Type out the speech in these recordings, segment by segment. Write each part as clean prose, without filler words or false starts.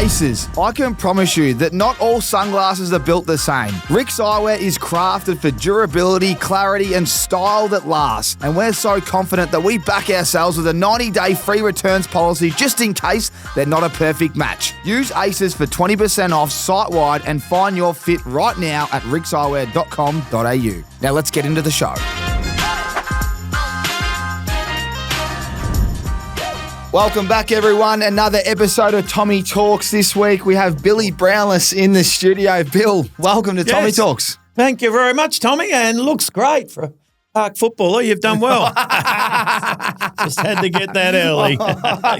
Aces, I can promise you that not all sunglasses are built the same. Rick's Eyewear is crafted for durability, clarity and style that lasts. And we're so confident that we back ourselves with a 90-day free returns policy just in case they're not a perfect match. Use Aces for 20% off site-wide and find your fit right now at rickseyewear.com.au. Now let's get into the show. Welcome back, everyone. Another episode of Tommy Talks this week. We have Billy Brownless in the studio. Bill, welcome to Tommy Talks. Thank you very much, Tommy, and looks great for a park footballer. You've done well. Just had to get that early.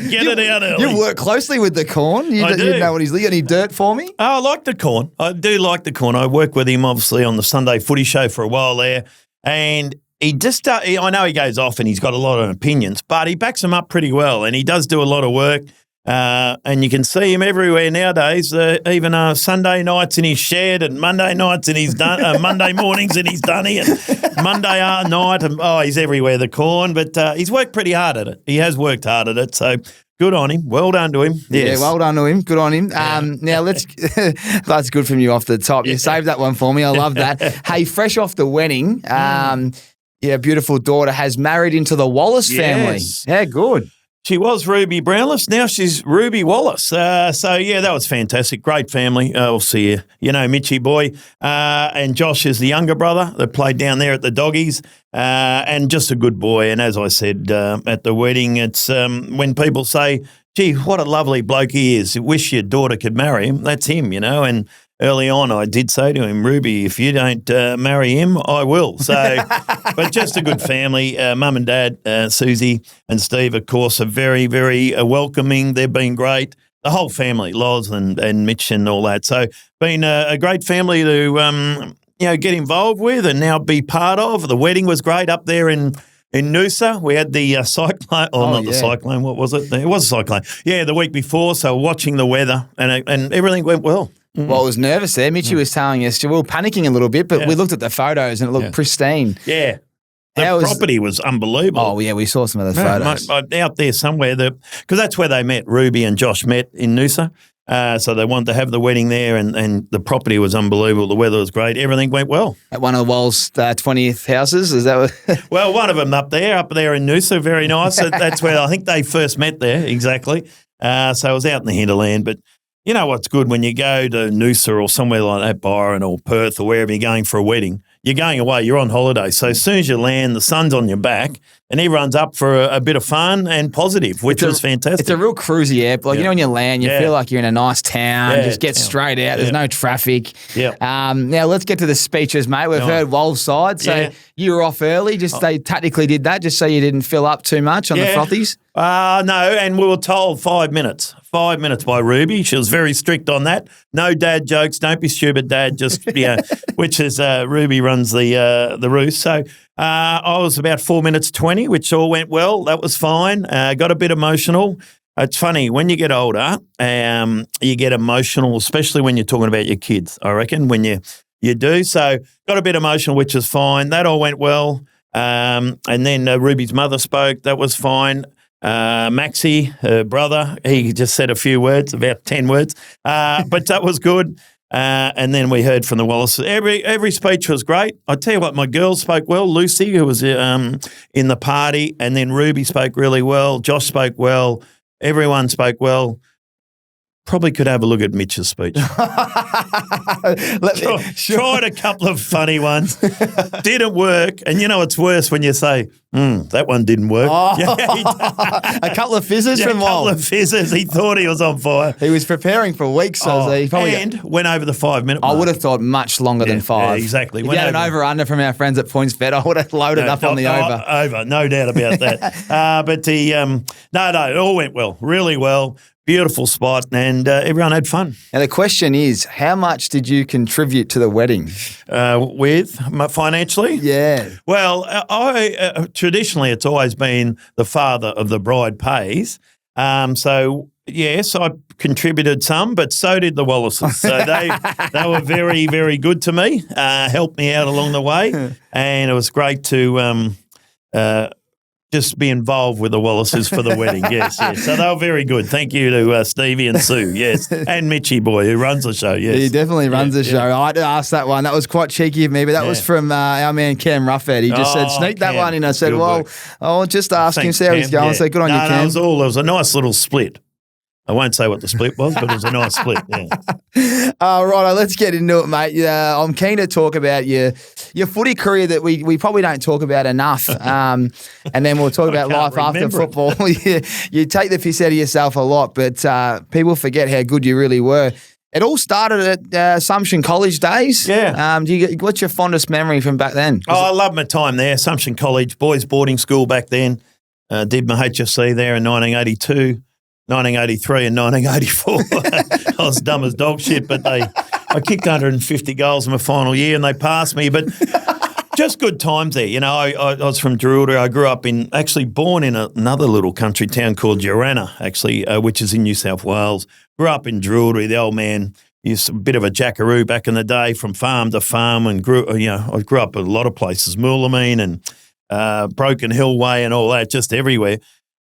Get it out early. You work closely with the corn. You know what he's like. Any dirt for me? Oh, I like the corn. I do like the corn. I worked with him, obviously, on the Sunday Footy Show for a while there, and he just, I know he goes off and he's got a lot of opinions, but he backs them up pretty well and he does do a lot of work. And you can see him everywhere nowadays, even Sunday nights in his shed and Monday nights in his Monday mornings in his dunny and Monday night. And, he's everywhere, the corn, but he's worked pretty hard at it. He has worked hard at it. So good on him. Well done to him. Yes. Yeah, well done to him. Good on him. Now, let's that's good from you off the top. You saved that one for me. I love that. Hey, fresh off the wedding, beautiful daughter has married into the Wallace family. Yeah, good. She was Ruby Brownless. Now she's Ruby Wallace. That was fantastic. Great family. We'll see you. You know, Mitchie boy. And Josh is the younger brother that played down there at the Doggies. And just a good boy. And as I said at the wedding, it's when people say, gee, what a lovely bloke he is. Wish your daughter could marry him. That's him, you know. And early on, I did say to him, Ruby, if you don't marry him, I will. So, but just a good family. Mum and Dad, Susie and Steve, of course, are very, very welcoming. They've been great. The whole family, Loz and Mitch and all that. So, been a great family to get involved with and now be part of. The wedding was great up there in Noosa. We had the cyclone. The cyclone. What was it? It was a cyclone. Yeah, the week before. So watching the weather and everything went well. Well, I was nervous there. Mitchie was telling us we were panicking a little bit, but we looked at the photos and it looked pristine. Yeah. The property was unbelievable. Oh, yeah, we saw some of the photos. Out there somewhere, because that's where they met. Ruby and Josh met in Noosa. So they wanted to have the wedding there and the property was unbelievable. The weather was great. Everything went well. At one of the Walls' 20th houses, is that what? Well, one of them up there in Noosa, very nice. That's where I think they first met there, exactly. So I was out in the hinterland, but you know what's good when you go to Noosa or somewhere like that, Byron or Perth or wherever you're going for a wedding, you're going away, you're on holiday. So as soon as you land, the sun's on your back and everyone's up for a bit of fun and positive, which was fantastic. It's a real cruisy app. Like, you know, when you land, you feel like you're in a nice town, just get straight out. There's no traffic. Now, let's get to the speeches, mate. We've heard Wolves' side. So you were off early. They tactically did that just so you didn't fill up too much on the frothies? No, and we were told 5 minutes. 5 minutes by Ruby. She was very strict on that. No dad jokes. Don't be stupid, Dad. Just which is Ruby runs the roost. So I was about 4 minutes 20, which all went well. That was fine. Got a bit emotional. It's funny when you get older, you get emotional, especially when you're talking about your kids. I reckon when you do. So got a bit emotional, which is fine. That all went well. And then Ruby's mother spoke. That was fine. Maxie, her brother, he just said a few words, about 10 words, but that was good. And then we heard from the Wallaces. Every speech was great. I tell you what, my girls spoke well. Lucy, who was in the party, and then Ruby spoke really well. Josh spoke well. Everyone spoke well. Probably could have a look at Mitch's speech. Tried a couple of funny ones. Didn't work. And you know it's worse when you say, that one didn't work. A couple of fizzes from Wall. A couple of fizzes. He thought he was on fire. He was preparing for weeks. So he probably went over the 5 minute mark. I would have thought much longer than 5. Yeah, exactly. If you had an over-under from our friends at PointsBet, I would have loaded up on the over. Over, no doubt about that. But it all went well, really well. Beautiful spot, and everyone had fun. Now, the question is, how much did you contribute to the wedding? Financially? Yeah. Well, traditionally, it's always been the father of the bride pays. So, yes, I contributed some, but so did the Wallaces. So they were very, very good to me, helped me out along the way, and it was great to just be involved with the Wallaces for the wedding. Yes, yes. So they were very good. Thank you to Stevie and Sue, yes. And Mitchie boy, who runs the show, yes. He definitely runs the show. I had to ask that one. That was quite cheeky of me, but that was from our man Cam Ruffhead. He just said, sneak that one in. I said, I'll just ask him, see how he's going. So good on you, Cam. It was a nice little split. I won't say what the split was, but it was a nice split, yeah. Righto, let's get into it, mate. I'm keen to talk about your footy career that we probably don't talk about enough. And then we'll talk about life after football. You take the piss out of yourself a lot, but people forget how good you really were. It all started at Assumption College days. Yeah. What's your fondest memory from back then? I love my time there. Assumption College, boys' boarding school back then. Did my HSC there in 1982. 1983 and 1984. I was dumb as dog shit, but I kicked 150 goals in my final year and they passed me. But just good times there. You know, I was from Geelong. I grew up born in another little country town called Sheridan, which is in New South Wales. Grew up in Geelong. The old man used a bit of a jackaroo back in the day from farm to farm and I grew up in a lot of places, Moolameen and Broken Hill Way and all that, just everywhere.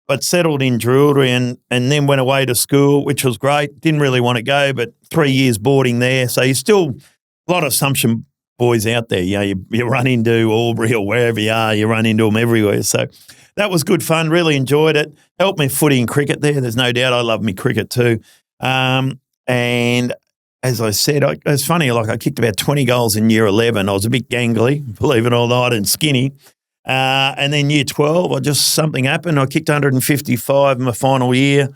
But settled in Geelong and then went away to school, which was great. Didn't really want to go, but 3 years boarding there. So you still, a lot of Assumption boys out there. You run into Albury or wherever you are, you run into them everywhere. So that was good fun. Really enjoyed it. Helped me footy and cricket there. There's no doubt I love me cricket too. And as I said, it's funny, I kicked about 20 goals in year 11. I was a bit gangly, believe it or not, and skinny. And then year 12, something happened. I kicked 155 in my final year.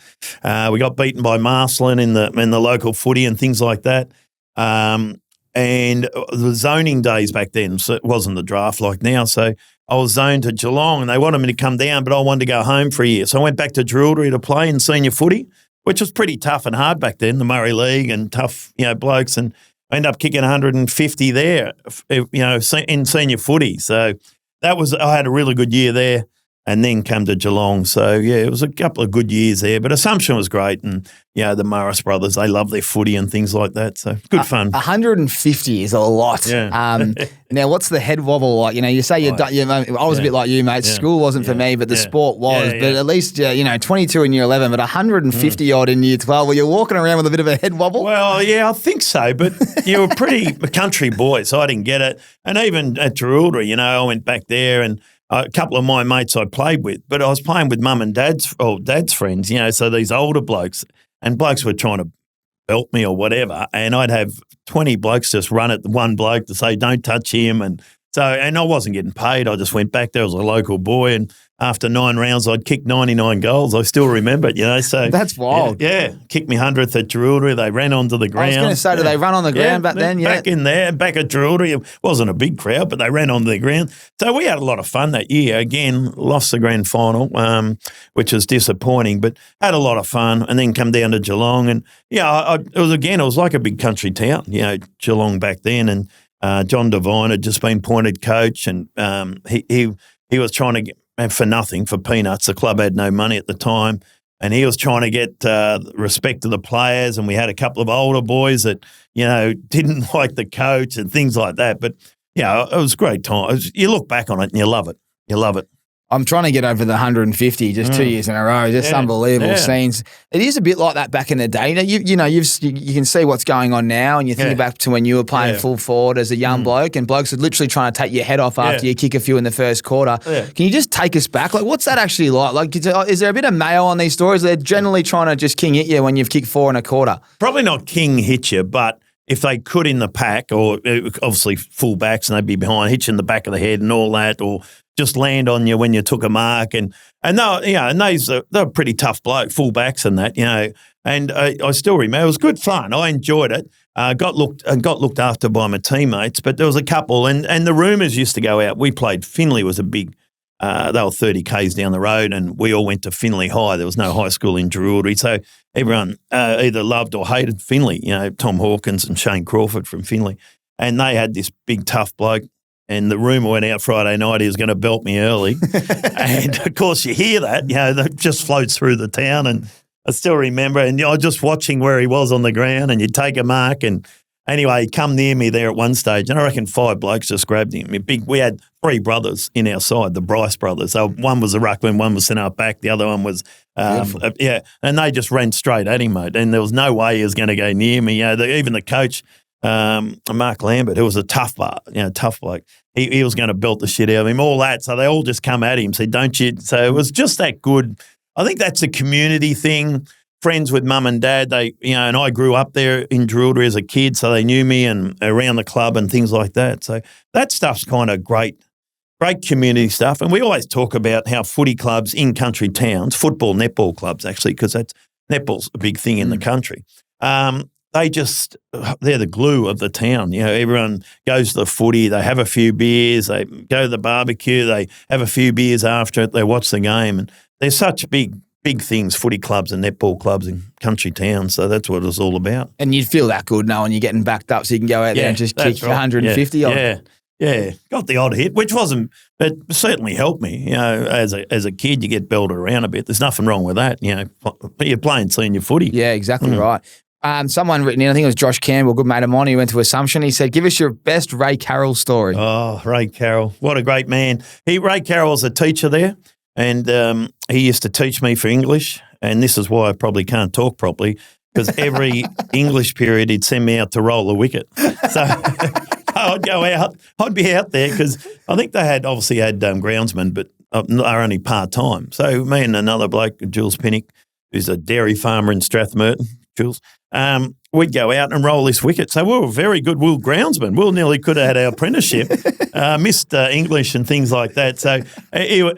We got beaten by Marsland in the local footy and things like that. And the zoning days back then, so it wasn't the draft like now. So I was zoned to Geelong and they wanted me to come down, but I wanted to go home for a year. So I went back to Geelong to play in senior footy, which was pretty tough and hard back then, the Murray League and tough, blokes. And I ended up kicking 150 there, in senior footy. So I had a really good year there and then come to Geelong. So, yeah, it was a couple of good years there. But Assumption was great. And, the Morris brothers, they love their footy and things like that. So, good fun. 150 is a lot. Yeah. Now, what's the head wobble like? You say I was a bit like you, mate. School wasn't for me, but the sport was. But at least, 22 in year 11, but 150 odd in year 12. Were you walking around with a bit of a head wobble? Well, yeah, I think so. But you were pretty country boy, so I didn't get it. And even at Geelong, I went back there and a couple of my mates I played with, but I was playing with mum and dad's friends, so these older blokes, and blokes were trying to belt me or whatever, and I'd have 20 blokes just run at one bloke to say, don't touch him, and I wasn't getting paid. I just went back there as a local boy, and after 9 rounds, I'd kicked 99 goals. I still remember it, so. That's wild. Yeah. Kicked me 100th at Geelong. They ran onto the ground. I was going to say, did they run on the ground back then? Back in there, back at Geelong. It wasn't a big crowd, but they ran onto the ground. So we had a lot of fun that year. Again, lost the grand final, which was disappointing, but had a lot of fun and then come down to Geelong. And, it was like a big country town, Geelong back then. And John Devine had just been appointed coach and he was trying to get, and for nothing, for peanuts. The club had no money at the time, and he was trying to get respect to the players, and we had a couple of older boys that, didn't like the coach and things like that. But, it was a great time. You look back on it and you love it. You love it. I'm trying to get over the 150 just 2 years in a row. Just unbelievable scenes. It is a bit like that back in the day. You can see what's going on now, and you think back to when you were playing full forward as a young bloke, and blokes are literally trying to take your head off after you kick a few in the first quarter. Yeah. Can you just take us back? Like, what's that actually like? Like, is there a bit of mayo on these stories? They're generally trying to just king hit you when you've kicked 4 and a quarter. Probably not king hit you, but if they could in the pack, or obviously full backs and they'd be behind, hit you in the back of the head and all that, or just land on you when you took a mark, and they're pretty tough bloke, full backs and that, And I still remember it was good fun. I enjoyed it. Got looked after by my teammates, but there was a couple, and the rumours used to go out. We played Finley was a big. They were 30 k's down the road, and we all went to Finley High. There was no high school in Geelong, so everyone either loved or hated Finley. Tom Hawkins and Shane Crawford from Finley, and they had this big tough bloke. And the rumour went out Friday night he was going to belt me early. And, of course, you hear that, that just floats through the town. And I still remember, and I was just watching where he was on the ground, and you'd take a mark, and Anyway, he come near me there at one stage, and I reckon 5 blokes just grabbed him. We had 3 brothers in our side, the Bryce brothers. So one was a ruckman, one was centre back, the other one was, and they just ran straight at him, mate. And there was no way he was going to go near me. Even the coach, Mark Lambert, who was a tough bloke, he was going to belt the shit out of him, all that. So they all just come at him, said, don't you? So it was just that good. I think that's a community thing. Friends with mum and dad, and I grew up there in Jerilderie as a kid, so they knew me and around the club and things like that. So that stuff's kind of great community stuff. And we always talk about how footy clubs in country towns, football, netball clubs actually, because netball's a big thing in the country. They're the glue of the town. Everyone goes to the footy, they have a few beers, they go to the barbecue, they have a few beers after it, they watch the game. And there's such big things, footy clubs and netball clubs in country towns. So that's what it's all about. And you'd feel that good knowing you're getting backed up so you can go out there and just kick 150 on. Yeah. Got the odd hit, which wasn't, but certainly helped me. As a kid, you get belted around a bit. There's nothing wrong with that. You're playing senior footy. Yeah, exactly right. Someone written in, I think it was Josh Campbell, good mate of mine, he went to Assumption. He said, give us your best Ray Carroll story. Oh, Ray Carroll. What a great man. Ray Carroll was a teacher there. And he used to teach me for English, and this is why I probably can't talk properly, because every English period he'd send me out to roll the wicket. So I'd go out, I'd be out there because I think they obviously had groundsmen, but they're only part-time. So me and another bloke, Jules Pinnock, who's a dairy farmer in Strathmerton, Jules, we'd go out and roll this wicket. So we were very good. We were groundsmen. We nearly could have had our apprenticeship, missed English and things like that. So,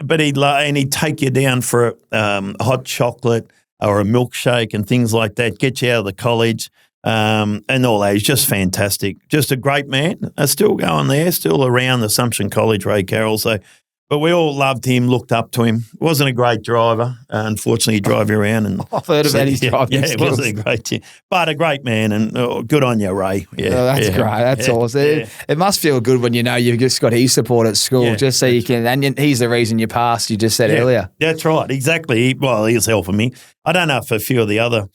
but he'd take you down for hot chocolate or a milkshake and things like that, get you out of the college and all that. He's just fantastic. Just a great man. Still going there, still around Assumption College, Ray Carroll. So, but we all loved him, looked up to him. Wasn't a great driver. Unfortunately, he drove you around. And I've heard about his driving skills. Yeah, wasn't a great, but a great man, and good on you, Ray. Yeah, that's great. That's awesome. Yeah. It must feel good when you've just got his support at school, just so you can. And he's the reason you passed. You just said earlier. That's right, exactly. He was helping me. I don't know if a few of the other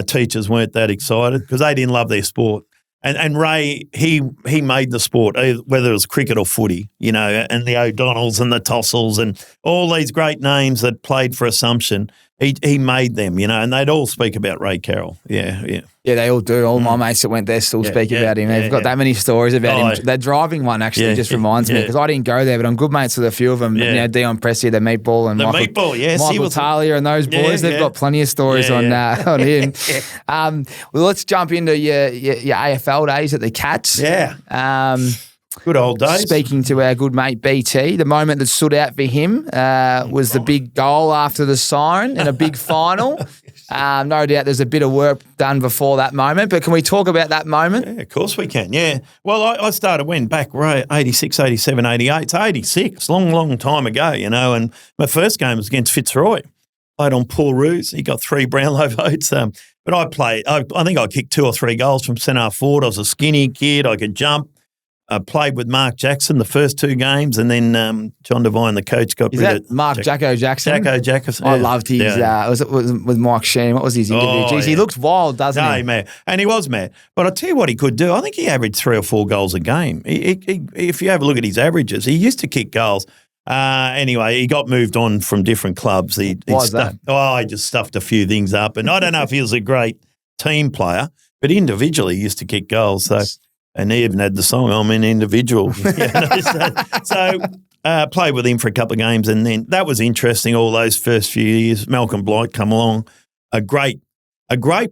teachers weren't that excited because they didn't love their sport. And Ray, he made the sport, whether it was cricket or footy, and the O'Donnells and the Tossels and all these great names that played for Assumption. He made them, and they'd all speak about Ray Carroll. Yeah, they all do. All my mates that went there still speak about him. They've got that many stories about him. That driving one actually just reminds me because I didn't go there, but I'm good mates with a few of them. Dion Pressy, the Meatball, and Michael Talia and those boys. They've got plenty of stories on him. Well, let's jump into your AFL days at the Cats. Yeah. Good old days. Speaking to our good mate BT, the moment that stood out for him was the big goal after the siren in a big final. No doubt there's a bit of work done before that moment, but can we talk about that moment? Yeah, of course we can, yeah. Well, I started back 86, 87, 88. So 86, long time ago, and my first game was against Fitzroy. Played on Paul Roos. He got 3 Brownlow votes. But I played, I think I kicked 2 or 3 goals from centre forward. I was a skinny kid. I could jump. I played with Mark Jackson the first 2 games, and then John Devine, the coach, got rid of Mark Jacko Jackson. Jacko Jackson. I loved his. Was it with Mike Sheen? What was his interview? Jeez, he looks wild, doesn't he? Man, and he was mad. But I tell you what, he could do. I think he averaged 3 or 4 goals a game. If you have a look at his averages, he used to kick goals. Anyway, he got moved on from different clubs. Why is that? He just stuffed a few things up, and I don't know if he was a great team player, but individually he used to kick goals. So. And he even had the song, I'm an individual. So played with him for a couple of games, and then that was interesting, all those first few years. Malcolm Blight come along, a great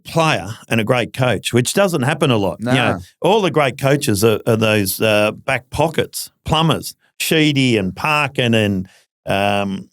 player and a great coach, which doesn't happen a lot. No. All the great coaches are those back pockets, plumbers, Sheedy and Parkin and there's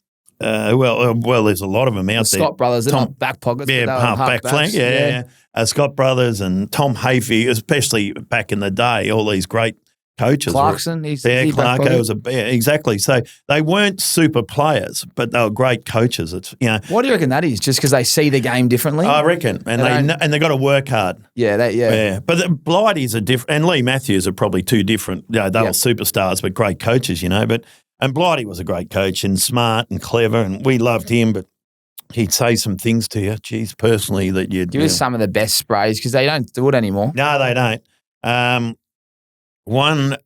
a lot of them out there. Scott brothers, they're not back pockets. Half back flank, Scott brothers and Tom Hafey, especially back in the day, all these great coaches. Clarkson, Clarko was exactly. So they weren't super players, but they were great coaches. What do you reckon that is? Just because they see the game differently? I reckon, and they got to work hard. Yeah. But the Blighties are different, and Lee Matthews are probably 2 different. They were superstars, but great coaches, And Blighty was a great coach and smart and clever, and we loved him, but he'd say some things to you, personally, that you'd... Give us some of the best sprays, because they don't do it anymore. No, they don't. One,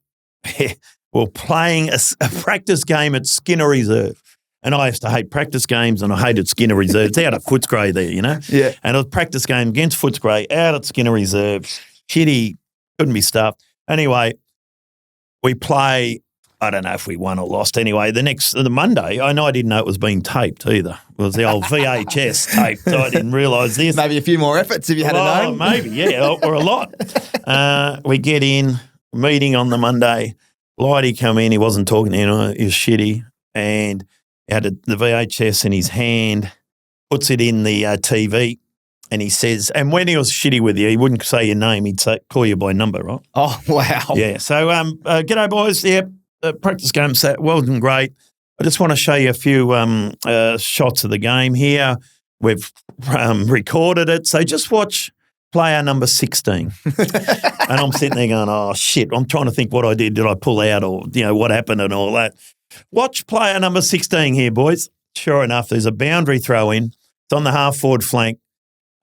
we're playing a practice game at Skinner Reserve. And I used to hate practice games, and I hated Skinner Reserve. It's out at Footscray there, you know? Yeah. And it was a practice game against Footscray out at Skinner Reserve. Shitty, couldn't be stuffed. Anyway, we play, I don't know if we won or lost. Anyway, the Monday, I didn't know it was being taped either. It was the old VHS tape, so I didn't realise this. Maybe a few more efforts if you had known. Maybe, yeah, or a lot. We get in, meeting on the Monday. Blighty come in, he wasn't talking to anyone, he was shitty, and he had the VHS in his hand, puts it in the TV, and he says, and when he was shitty with you, he wouldn't say your name, he'd call you by number, right? Oh, wow. Yeah, so g'day boys, yeah, practice game set, well done, great. I just want to show you a few shots of the game here. We've recorded it, so just watch player number 16. And I'm sitting there going, oh, shit, I'm trying to think what I did. Did I pull out or, what happened and all that? Watch player number 16 here, boys. Sure enough, there's a boundary throw in. It's on the half-forward flank.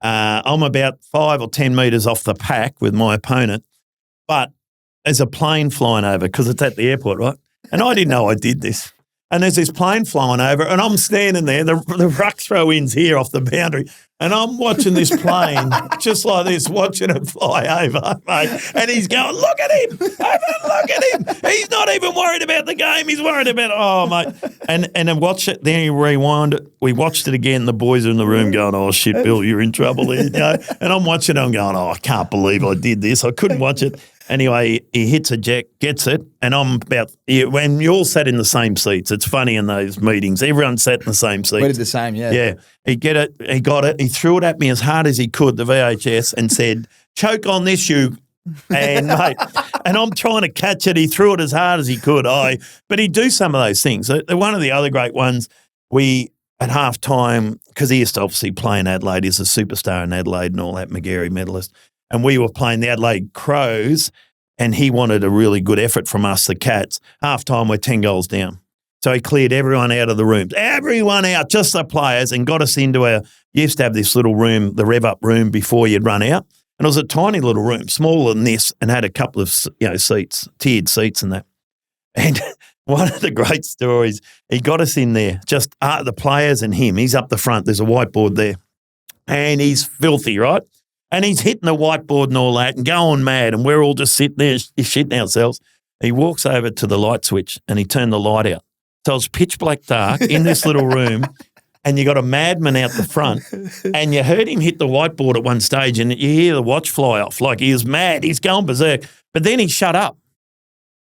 I'm about 5 or 10 metres off the pack with my opponent, but there's a plane flying over because it's at the airport, right? And I didn't know I did this. And there's this plane flying over, and I'm standing there, the ruck throw-in's here off the boundary, and I'm watching this plane just like this, watching it fly over, mate. And he's going, look at him! Look at him! He's not even worried about the game, he's worried about, oh, mate. And then watch it, then he rewind it. We watched it again, the boys are in the room going, oh, shit, Bill, you're in trouble here. And I'm watching it, I'm going, oh, I can't believe I did this. I couldn't watch it. Anyway, he hits a jack, gets it, and I'm when you all sat in the same seats, it's funny in those meetings, everyone sat in the same seats. We did the same, yeah. Yeah, he got it, he threw it at me as hard as he could, the VHS, and said, choke on this, you, and mate, and I'm trying to catch it, he threw it as hard as he could, but he'd do some of those things. One of the other great ones, at halftime, because he used to obviously play in Adelaide, he's a superstar in Adelaide and all that, McGarry medalist, and we were playing the Adelaide Crows, and he wanted a really good effort from us, the Cats. Half-time, we're 10 goals down. So he cleared everyone out of the rooms, everyone out, just the players, and got us into you used to have this little room, the rev-up room, before you'd run out. And it was a tiny little room, smaller than this, and had a couple of seats, tiered seats and that. And one of the great stories, he got us in there, just the players and him. He's up the front. There's a whiteboard there. And he's filthy, right? And he's hitting the whiteboard and all that and going mad, and we're all just sitting there shitting ourselves. He walks over to the light switch and he turned the light out. So it's pitch black dark in this little room, and you got a madman out the front, and you heard him hit the whiteboard at one stage, and you hear the watch fly off like he was mad. He's going berserk. But then he shut up,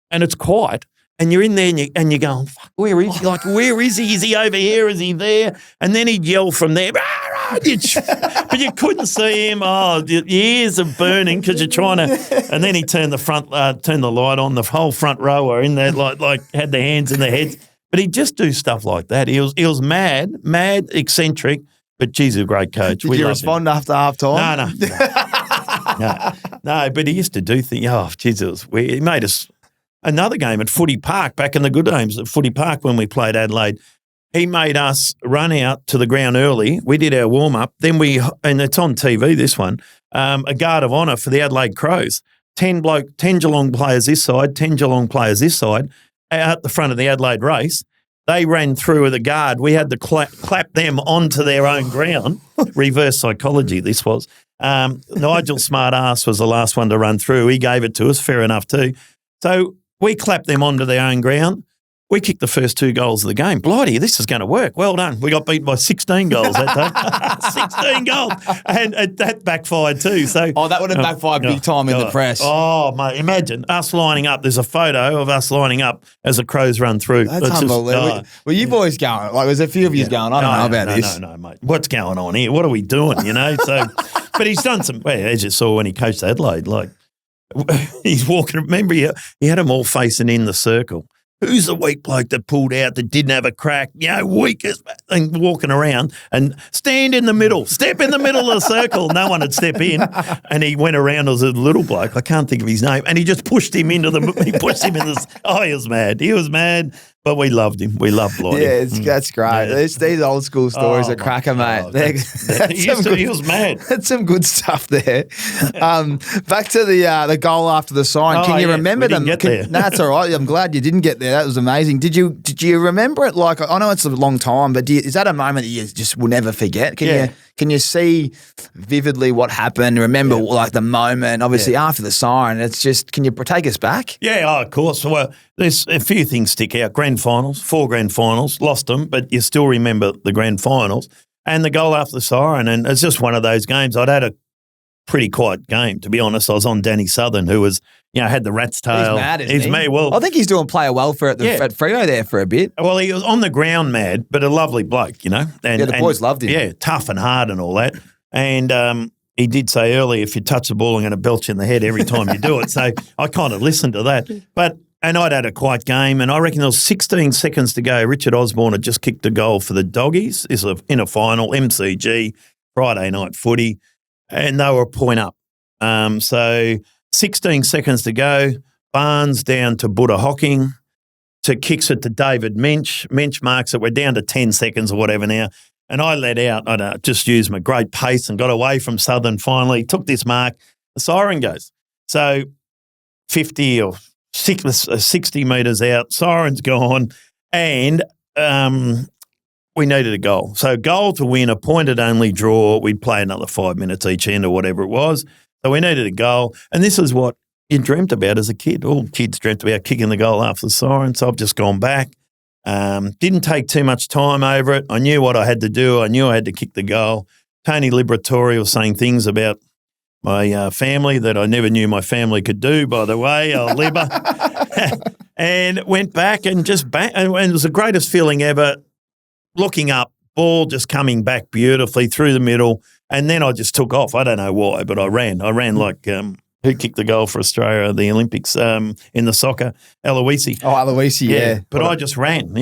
and it's quiet. And you're in there and you're going, fuck, where is he? Like, where is he? Is he over here? Is he there? And then he'd yell from there, rah, rah, but you couldn't see him. Oh, your ears are burning because you're trying to. And then he turned the light on. The whole front row were in there, like had their hands in their heads. But he'd just do stuff like that. He was mad, eccentric, but geez, a great coach. Did you respond after half time? No, but he used to do things. Oh, Jesus, he made us. Another game at Footy Park, back in the good times at Footy Park when we played Adelaide, he made us run out to the ground early. We did our warm-up. Then and it's on TV, this one, a guard of honour for the Adelaide Crows. 10 Geelong players this side, 10 Geelong players this side, out the front of the Adelaide race. They ran through with a guard. We had to clap them onto their own ground. Reverse psychology, this was. Nigel Smartass was the last one to run through. He gave it to us, fair enough too. So we clapped them onto their own ground. We kicked the first 2 goals of the game. Blighty, this is going to work. Well done. We got beaten by 16 goals that day. 16 goals. And that backfired too. So, that would have backfired big time in the press. Oh, mate, imagine us lining up. There's a photo of us lining up as the Crows run through. That's unbelievable. Were you boys going? Like, there's a few of you going, I don't know about this. No, mate. What's going on here? What are we doing, So, but he's done some, as you saw when he coached Adelaide, like, he's walking, remember he had them all facing in the circle. Who's the weak bloke that pulled out that didn't have a crack? Weakest thing walking around and stand in the middle, step in the middle of the circle. No one would step in. And he went around as a little bloke. I can't think of his name. And he just pushed him into he pushed him in this. Oh, he was mad. But we loved him. We loved Blight. Yeah, that's great. Yeah. These old school stories are cracker, mate. He was mad. That's some good stuff there. Back to the goal after the siren. Can you remember them? That's all right. I'm glad you didn't get there. That was amazing. Did you remember it? Like, I know it's a long time, but is that a moment that you just will never forget? Can you see vividly what happened? Remember like the moment? Obviously after the siren, it's just. Can you take us back? Yeah, of course. Well, there's a few things stick out. Grand finals, 4 grand finals, lost them, but you still remember the grand finals and the goal after the siren. And it's just one of those games. I'd had a pretty quiet game, to be honest. I was on Danny Southern, who was, had the rat's tail. He's mad, isn't he? Mad. Well, I think he's doing player welfare at Freo there for a bit. Well, he was on the ground mad, but a lovely bloke, And, the boys loved him. Yeah, tough and hard and all that. And he did say earlier, if you touch the ball, I'm going to belch you in the head every time you do it. So I kind of listened to that. And I'd had a quiet game, and I reckon there was 16 seconds to go. Richard Osborne had just kicked a goal for the Doggies. This was in a final, MCG, Friday night footy, and they were a point up. So 16 seconds to go, Barnes down to Buddha Hocking, to kicks it to David Minch. Minch marks it. We're down to 10 seconds or whatever now. And I let out. I just used my great pace and got away from Southern finally, took this mark. The siren goes. So 50 or 60 metres out, siren's gone, and we needed a goal. So goal to win, a pointed-only draw. We'd play another 5 minutes each end or whatever it was. So we needed a goal. And this is what you dreamt about as a kid. All kids dreamt about kicking the goal after the siren. So I've just gone back. Didn't take too much time over it. I knew what I had to do. I knew I had to kick the goal. Tony Liberatore was saying things about my family that I never knew my family could do, by the way, Libber. And went back and just bang. And it was the greatest feeling ever, looking up, ball just coming back beautifully through the middle. And then I just took off. I don't know why, but I ran. I ran like who kicked the goal for Australia at the Olympics in the soccer? Aloisi. Oh, Aloisi, yeah. But I just ran.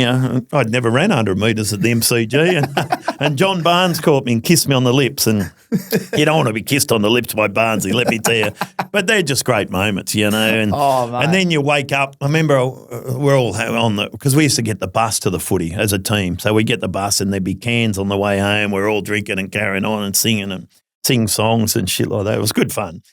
I'd never ran 100 metres at the MCG. And John Barnes caught me and kissed me on the lips. And you don't want to be kissed on the lips by Barnesy, let me tell you. But they're just great moments, And, and then you wake up. I remember we're all on because we used to get the bus to the footy as a team. So we get the bus and there'd be cans on the way home. We're all drinking and carrying on and singing and sing songs and shit like that. It was good fun.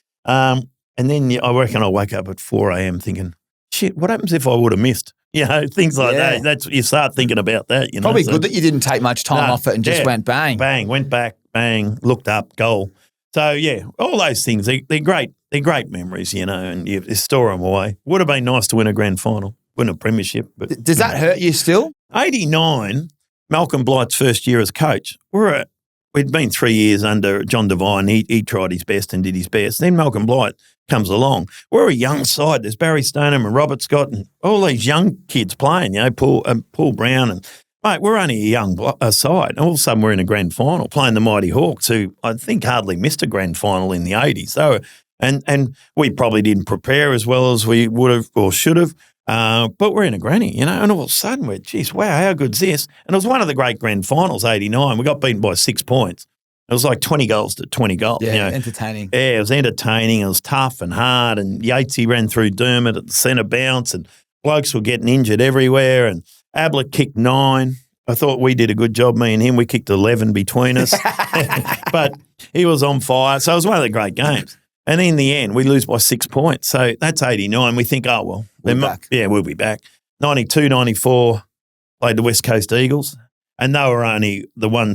And then I reckon I wake up at 4 a.m. thinking, shit, what happens if I would have missed? Things like that. That's you start thinking about that. Probably good that you didn't take much time off it and just went bang. Bang, went back, bang, looked up, goal. So, all those things, they're great. They're great memories, and you store them away. Would have been nice to win a grand final, win a premiership. But does that hurt you still? 89, Malcolm Blight's first year as coach, we'd been 3 years under John Devine. He tried his best and did his best. Then Malcolm Blight comes along. We're a young side. There's Barry Stoneham and Robert Scott and all these young kids playing, Paul Brown. And, mate, we're only a young side. And all of a sudden we're in a grand final playing the Mighty Hawks, who I think hardly missed a grand final in the 80s. So, and we probably didn't prepare as well as we would have or should have. But we're in a granny, and all of a sudden we're, geez, wow, how good's this? And it was one of the great grand finals, 89. We got beaten by 6 points. It was like 20 goals to 20 goals. Yeah, entertaining. Yeah, it was entertaining. It was tough and hard. And Yatesy ran through Dermot at the centre bounce and blokes were getting injured everywhere. And Ablett kicked 9. I thought we did a good job, me and him. We kicked 11 between us. But he was on fire. So it was one of the great games. And in the end, we lose by 6 points. So that's 89. We think, oh, well, we'll be back. 92, 94, played the West Coast Eagles. And they were only the one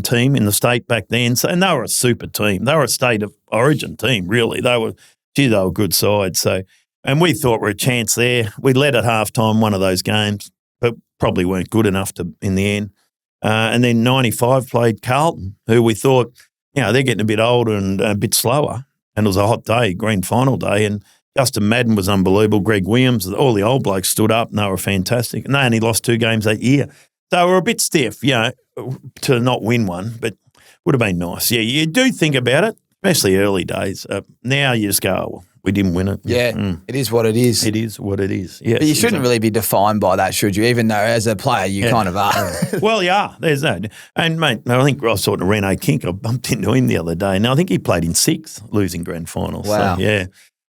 team in the state back then. So, and they were a super team. They were a state of origin team, really. They were a good side. So, and we thought we were a chance there. We led at halftime one of those games, but probably weren't good enough in the end. And then 95 played Carlton, who we thought, they're getting a bit older and a bit slower. And it was a hot day, grand final day. And Justin Madden was unbelievable. Greg Williams, all the old blokes stood up and they were fantastic. And they only lost 2 games that year. So we're a bit stiff, to not win one, but would have been nice. Yeah, you do think about it, especially early days. Now you just go, oh, well, we didn't win it. Yeah, It is what it is. It is what it is, yes. But you shouldn't really be defined by that, should you? Even though as a player you kind of are. Well, you are. There's that. And, mate, I think I was talking to Rene Kink. I bumped into him the other day. Now, I think he played in 6 losing grand finals. Wow. So, yeah.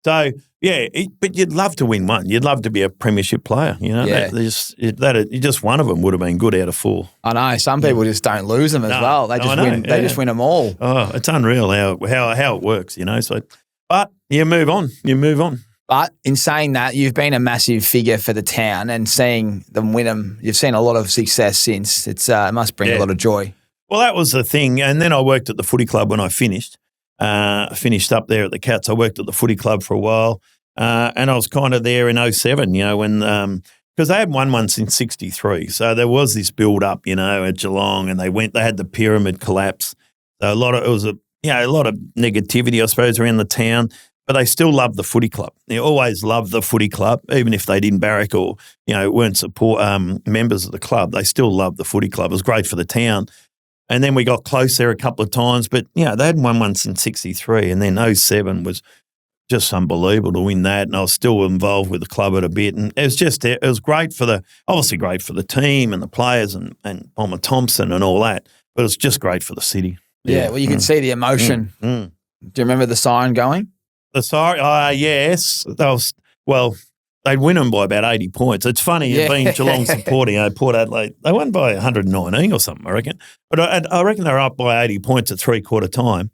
So Yeah, but you'd love to win one. You'd love to be a premiership player. You know, Yeah. just one of them would have been good out of 4. I know some people just don't lose them as well. They just win. They just win them all. Oh, it's unreal how it works. You know, so but you move on. But in saying that, you've been a massive figure for the town, and seeing them win them, you've seen a lot of success since. It must bring a lot of joy. Well, that was the thing. And then I worked at the footy club when I finished. Finished up there at the Cats. I worked at the footy club for a while, and I was kind of there in 07, you know, when because they hadn't won one since 63. So there was this build up, you know, at Geelong, and they had the pyramid collapse. So it was a lot of negativity, I suppose, around the town. But they still loved the footy club. They always loved the footy club, even if they didn't barrack or, you know, weren't members of the club. They still loved the footy club. It was great for the town. And then we got close there a couple of times, but, you know, they hadn't won one since 63, and then 07 was just unbelievable to win that, and I was still involved with the club a bit, and it was great obviously great for the team and the players and Bomber Thompson and all that, but it was just great for the city. Yeah, well, you could see the emotion. Do you remember the siren going? The siren, yes. They'd win them by about 80 points. It's funny, being Geelong supporting Port Adelaide, they won by 119 or something, I reckon. But I reckon they were up by 80 points at 3/4 time.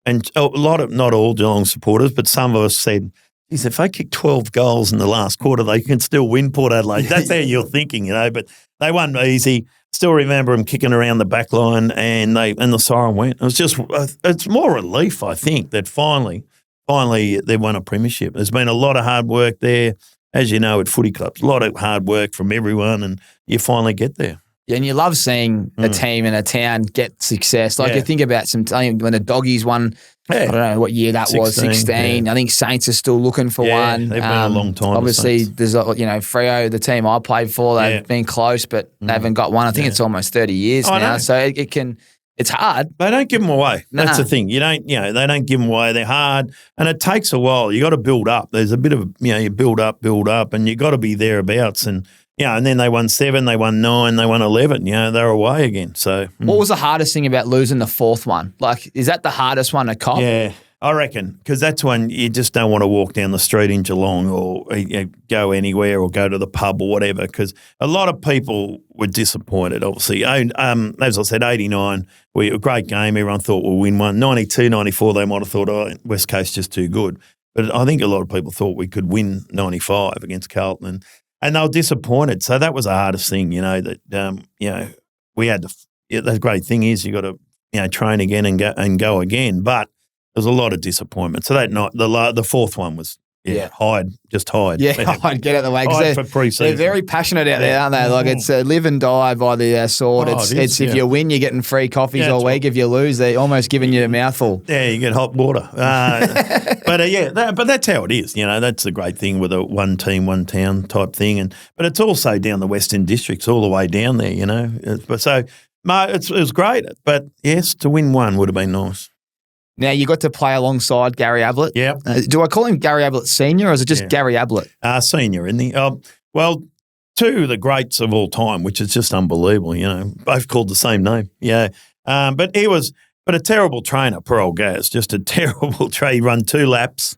And not all Geelong supporters, but some of us said, geez, if they kick 12 goals in the last quarter, they can still win Port Adelaide. That's how you're thinking, you know. But they won easy. Still remember them kicking around the back line, and the siren went. It was just, it's more relief, I think, that finally they won a premiership. There's been a lot of hard work there. As you know, at footy clubs, a lot of hard work from everyone, and you finally get there. Yeah, and you love seeing a team and a town get success. Like you think about when the Doggies won, I don't know what year that was, 16. I think Saints are still looking for one. They've been a long time. Obviously, there's, Freo, the team I played for, they've been close, but they haven't got one. I think it's almost 30 years now. So it's hard. They don't give them away. That's the thing. They don't give them away. They're hard, and it takes a while. You got to build up. There's a bit of, you build up, and you got to be thereabouts. And and then they won 7, they won 9, they won 11. They're away again. So what was the hardest thing about losing the 4th one? Like, is that the hardest one to cop? Yeah, I reckon, because that's when you just don't want to walk down the street in Geelong or go anywhere or go to the pub or whatever, because a lot of people were disappointed, obviously. As I said, 89, a great game. Everyone thought we'll win one. 92, 94, they might have thought, West Coast just too good. But I think a lot of people thought we could win 95 against Carlton, and they were disappointed. So that was the hardest thing, that, we had to the great thing is you got to, train again and go again. But there's a lot of disappointment. So that night, the 4th one was, hide. Yeah, I'd get out the way. Hide for pre-season. They're very passionate out there, aren't they? Like, it's live and die by the sword. It's if you win, you're getting free coffees all week. If you lose, they're almost giving you a mouthful. Yeah, you get hot water. But that's how it is. That's the great thing with a one team, one town type thing. But it's also down the Western Districts, all the way down there. It was great. But yes, to win one would have been nice. Now, you got to play alongside Gary Ablett. Yeah. Do I call him Gary Ablett Snr, or is it just Gary Ablett? Senior, isn't he? Well, two of the greats of all time, which is just unbelievable, both called the same name. Yeah. But he was a terrible trainer, poor old Gaz, just a terrible trainer. He'd run 2 laps.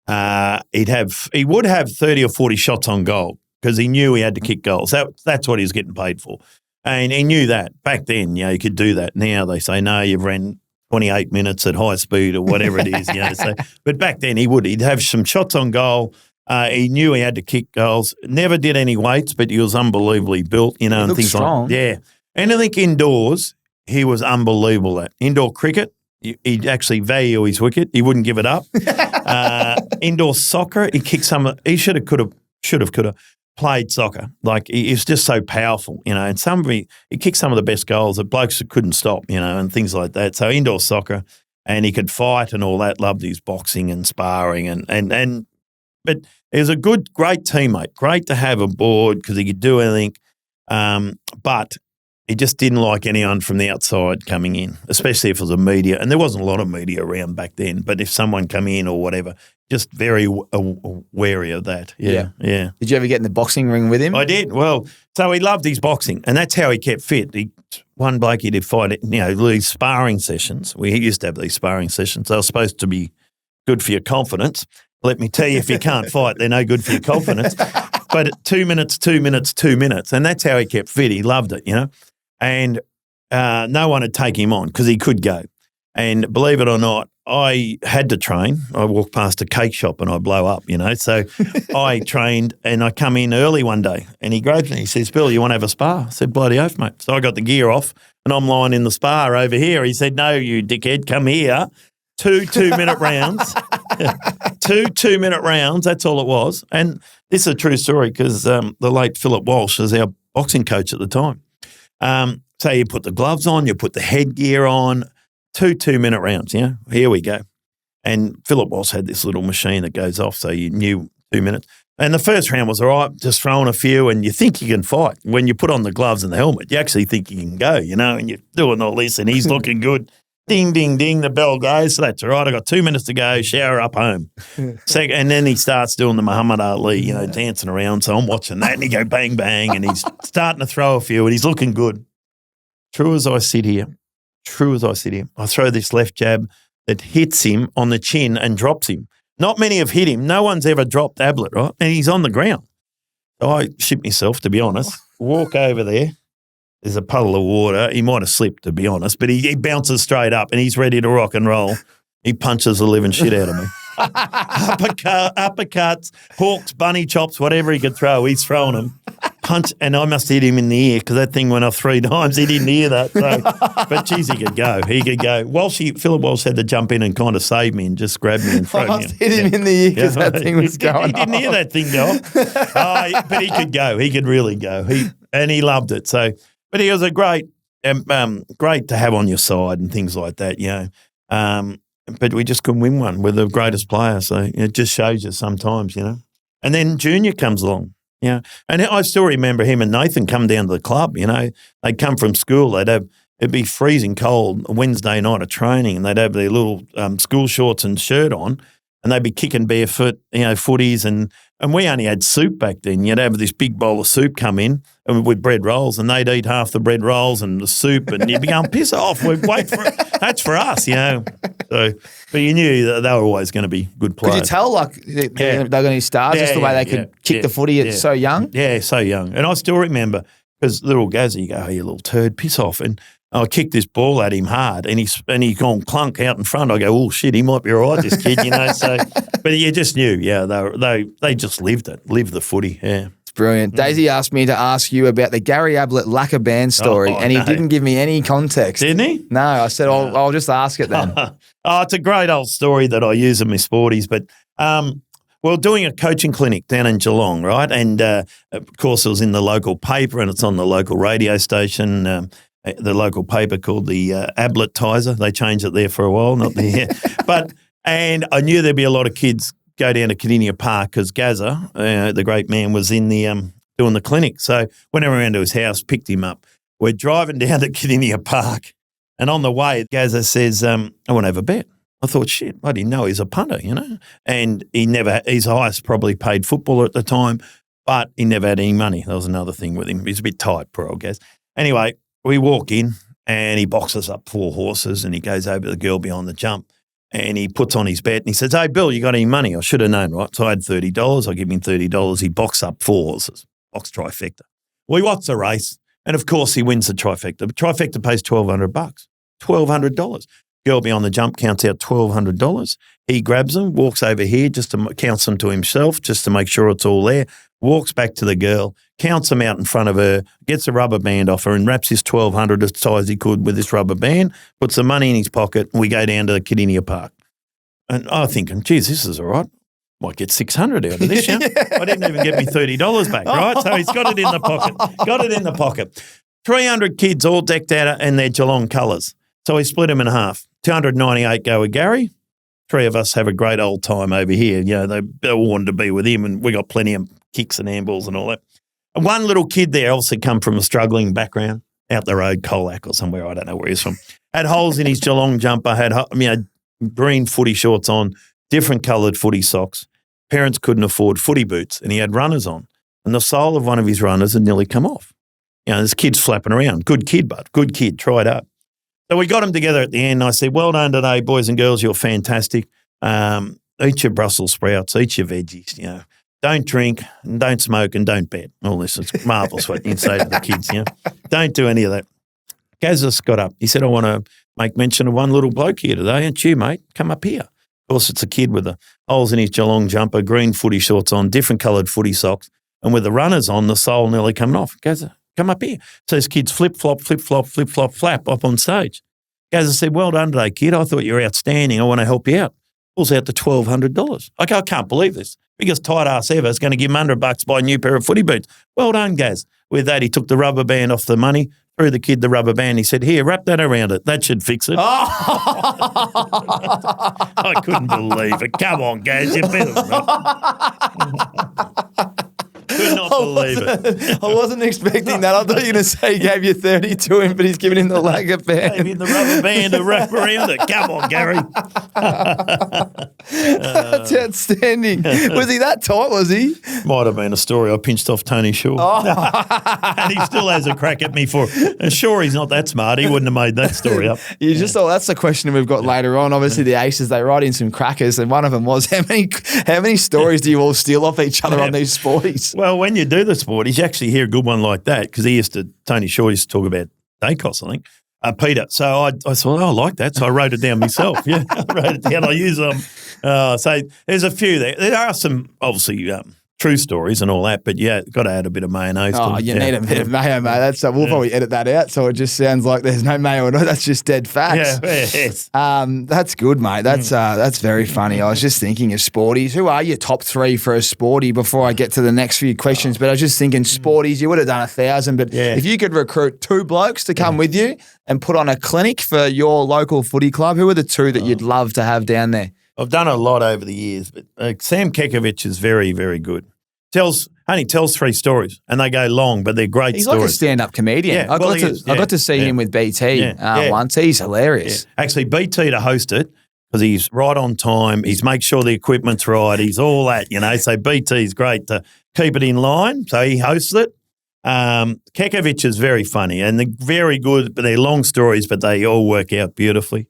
He would have 30 or 40 shots on goal because he knew he had to kick goals. That's what he was getting paid for. And he knew that. Back then, you could do that. Now they say, no, you've ran 28 minutes at high speed or whatever it is, So, but back then he'd have some shots on goal. He knew he had to kick goals. Never did any weights, but he was unbelievably built, and things strong. like that. Yeah. Anything indoors, he was unbelievable at. Indoor cricket, he'd actually value his wicket. He wouldn't give it up. Indoor soccer, he kicked he should have, could have played soccer. Like, he's just so powerful, and he kicked some of the best goals that blokes couldn't stop, and things like that. So indoor soccer, and he could fight and all that, loved his boxing and sparring but he was a great teammate, great to have aboard because he could do anything. But he just didn't like anyone from the outside coming in, especially if it was a media. And there wasn't a lot of media around back then, but if someone come in or whatever, just very wary of that. Yeah. Did you ever get in the boxing ring with him? I did. Well, so he loved his boxing, and that's how he kept fit. One bloke he did fight, these sparring sessions. We used to have these sparring sessions. They were supposed to be good for your confidence. let me tell you, if you can't fight, they're no good for your confidence. But 2 minutes, 2 minutes, 2 minutes. And that's how he kept fit. He loved it, And no one would take him on because he could go. And believe it or not, I had to train. I walked past a cake shop and I blow up, So I trained and I come in early one day and he grabs me. He says, Bill, you want to have a spar? I said, bloody oath, mate. So I got the gear off and I'm lying in the spar over here. He said, no, you dickhead, come here. 2 2-minute rounds. 2 2-minute rounds, that's all it was. And this is a true story because the late Philip Walsh was our boxing coach at the time. So you put the gloves on, you put the headgear on, 2 2-minute rounds, here we go. And Philip Walsh had this little machine that goes off, so you knew 2 minutes. And the first round was all right, just throwing a few, and you think you can fight. When you put on the gloves and the helmet, you actually think you can go, and you're doing all this, and he's looking good. Ding, ding, ding, the bell goes. So that's all right. I got 2 minutes to go, shower up home. And then he starts doing the Muhammad Ali, dancing around. So I'm watching that, and he go bang, bang, and he's starting to throw a few, and he's looking good. True as I sit here, I throw this left jab that hits him on the chin and drops him. Not many have hit him. No one's ever dropped Ablett, right? And he's on the ground. So I shit myself, to be honest. Walk over there. There's a puddle of water. He might have slipped, to be honest, but he bounces straight up and he's ready to rock and roll. He punches the living shit out of me. Uppercuts, hooks, bunny chops, whatever he could throw, he's throwing them. Punch, and I must hit him in the ear because that thing went off 3 times. He didn't hear that. So, but geez, he could go. Philip Walsh had to jump in and kind of save me and just grab me and throw me. I must hit him in the ear because that thing was going He didn't hear that thing go off. But he could go. He could really go. He loved it. So, but he was a great to have on your side and things like that, But we just couldn't win one. We're the greatest player. So it just shows you sometimes, And then Junior comes along. And I still remember him and Nathan come down to the club, They'd come from school. It'd be freezing cold a Wednesday night of training and they'd have their little school shorts and shirt on and they'd be kicking barefoot, footies and we only had soup back then. You'd have this big bowl of soup come in with bread rolls and they'd eat half the bread rolls and the soup and you'd be going, piss off, we'd wait for it. That's for us, So, but you knew that they were always going to be good players. Could you tell, they're going to be stars, just the way they could kick the footy at so young? Yeah, so young. And I still remember, because little Gazzy, you go, hey, you little turd, piss off. And I kicked this ball at him hard and he gone clunk out in front. I go, oh, shit, he might be all right, this kid, So, but you just knew, they just lived the footy, It's brilliant. Daisy asked me to ask you about the Gary Ablett lacquer band story, and he didn't give me any context. Didn't he? No, I said I'll just ask it then. It's a great old story that I use in my sporties, but doing a coaching clinic down in Geelong, right? And of course, it was in the local paper, and it's on the local radio station. The local paper called the Abletizer. They changed it there for a while, not there. And I knew there'd be a lot of kids go down to Cadinia Park because Gazza, the great man, was in the doing the clinic. So went around to his house, picked him up. We're driving down to Cadinia Park, and on the way, Gazza says, I want to have a bet. I thought, shit, I didn't know he's a punter, And he's the highest probably paid footballer at the time, but he never had any money. That was another thing with him. He's a bit tight, poor old Gaz. Anyway, we walk in and he boxes up 4 horses and he goes over to the girl behind the jump and he puts on his bet and he says, hey, Bill, you got any money? I should have known, right? So I had $30. I give him $30. He boxed up 4 horses, box trifecta. We watch the race and, of course, he wins the trifecta. The trifecta pays $1,200. $1,200. Girl behind the jump counts out $1,200. He grabs them, walks over here just to counts them to himself just to make sure it's all there, walks back to the girl, counts them out in front of her, gets a rubber band off her and wraps his $1,200 as tight as he could with this rubber band, puts the money in his pocket, and we go down to the Cadinia Park. And I'm thinking, geez, this is all right. Might get $600 out of this, yeah? I didn't even get me $30 back, right? So he's got it in the pocket. 300 kids all decked out in their Geelong colours. So we split them in half. 298 go with Gary. 3 of us have a great old time over here. They all wanted to be with him and we got plenty of kicks and handballs and all that. And one little kid there also come from a struggling background, out the road, Colac or somewhere, I don't know where he's from, had holes in his Geelong jumper, had green footy shorts on, different coloured footy socks. Parents couldn't afford footy boots and he had runners on. And the sole of one of his runners had nearly come off. This kid's flapping around. Good kid, tried up. So we got them together at the end. I said, well done today, boys and girls. You're fantastic. eat your Brussels sprouts, eat your veggies, Don't drink, and don't smoke, and don't bet. All this is marvellous what you can say to the kids, Don't do any of that. Gazza got up. He said, I want to make mention of one little bloke here today. And you, mate, come up here. Of course, it's a kid with the holes in his Geelong jumper, green footy shorts on, different coloured footy socks, and with the runners on, the sole nearly coming off. Gazza, come up here. So his kids flip-flop, flap up on stage. Gazza said, well done today, kid. I thought you were outstanding. I want to help you out. Pulls out to $1,200. I can't believe this. Biggest tight ass ever is going to give him $100 to buy a new pair of footy boots. Well done, Gaz. With that, he took the rubber band off the money, threw the kid the rubber band. He said, here, wrap that around it. That should fix it. I couldn't believe it. Come on, Gaz, you better not. Could not believe it. I wasn't expecting that. I thought you were going to say he gave you 30 to him, but he's giving him the lagger band. Gave him the rubber band to wrap around it. Come on, Gary. That's outstanding. Was he that tight, was he? Might have been a story I pinched off Tony Shaw. And he still has a crack at me for it. And sure, he's not that smart. He wouldn't have made that story up. You just thought that's the question we've got later on. Obviously, the Aces, they write in some crackers, and one of them was, how many stories do you all steal off each other on these sporties? Well, when you do the sport, you actually hear a good one like that because Tony Shaw used to talk about Dacos, I think, Peter. So I thought, I like that. So I wrote it down myself. Yeah, I wrote it down. I use them. So there's a few there. There are some, obviously, true stories and all that, but got to add a bit of mayonnaise to it. You need a bit of mayo, mate. We'll probably edit that out so it just sounds like there's no mayo. No, that's just dead facts. Yeah, yes. That's good, mate. That's very funny. I was just thinking of sporties. Who are your top three for a sporty before I get to the next few questions? But I was just thinking sporties, you would have done 1,000. But if you could recruit 2 blokes to come with you and put on a clinic for your local footy club, who are the 2 that you'd love to have down there? I've done a lot over the years, but Sam Kekovich is very, very good. Only tells 3 stories, and they go long, but they're great He's stories. Like a stand-up comedian. Yeah, I got to see him with BT once. He's hilarious. Yeah. Actually, BT to host it because he's right on time. He's make sure the equipment's right. He's all that, So BT's great to keep it in line. So he hosts it. Kekovich is very funny, and they're very good, but they're long stories, but they all work out beautifully.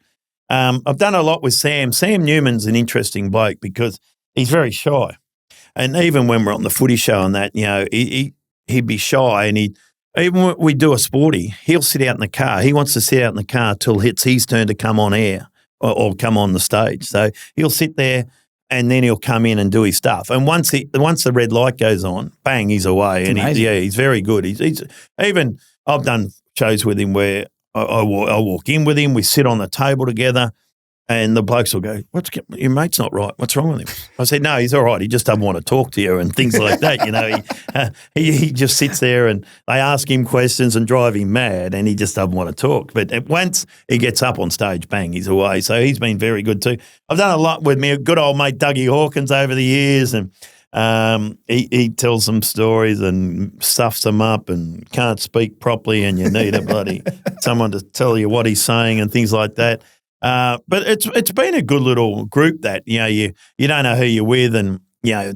I've done a lot with Sam. Sam Newman's an interesting bloke because he's very shy. And even when we're on the Footy Show and that, he'd be shy, and even when we do a sporty, he'll sit out in the car. He wants to sit out in the car till it's his turn to come on air or come on the stage. So he'll sit there and then he'll come in and do his stuff. And once the red light goes on, bang, he's away. It's amazing. He's very good. He's even I've done shows with him where I walk in with him, we sit on the table together. And the blokes will go, your mate's not right. What's wrong with him? I said, no, he's all right. He just doesn't want to talk to you and things like that. He just sits there and they ask him questions and drive him mad and he just doesn't want to talk. But once he gets up on stage, bang, he's away. So he's been very good too. I've done a lot with me, good old mate Dougie Hawkins over the years, and he tells some stories and stuffs them up and can't speak properly and you need someone to tell you what he's saying and things like that. But it's been a good little group that, you don't know who you're with, and,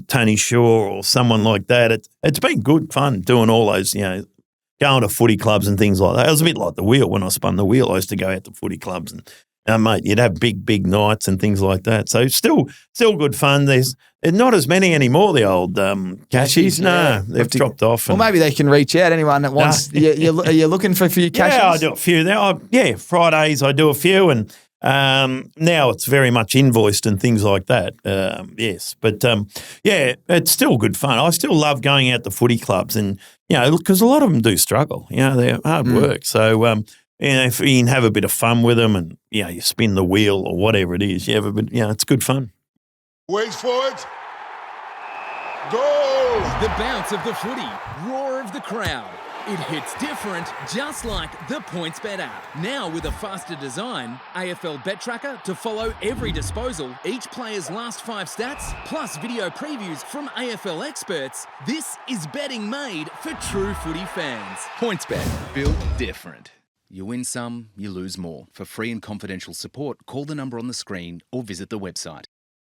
Tony Shaw or someone like that. It's been good fun doing all those, going to footy clubs and things like that. It was a bit like the wheel. When I spun the wheel, I used to go out to footy clubs and, mate, you'd have big nights and things like that. So still good fun. There's not as many anymore, the old cashies. No, they've dropped off. Well, maybe they can reach out. Anyone that wants, you're looking for a few cashies? Yeah, I do a few now. Fridays I do a few, and now it's very much invoiced and things like that. Yes. But, it's still good fun. I still love going out to footy clubs and, because a lot of them do struggle. They're hard work. So, if you can have a bit of fun with them and, you spin the wheel or whatever it is, you have a bit, it's good fun. Waits for it. Goal! The bounce of the footy, roar of the crowd. It hits different, just like the PointsBet app. Now with a faster design, AFL Bet Tracker to follow every disposal, each player's last 5 stats, plus video previews from AFL experts. This is betting made for true footy fans. PointsBet, built different. You win some, you lose more. For free and confidential support, call the number on the screen or visit the website.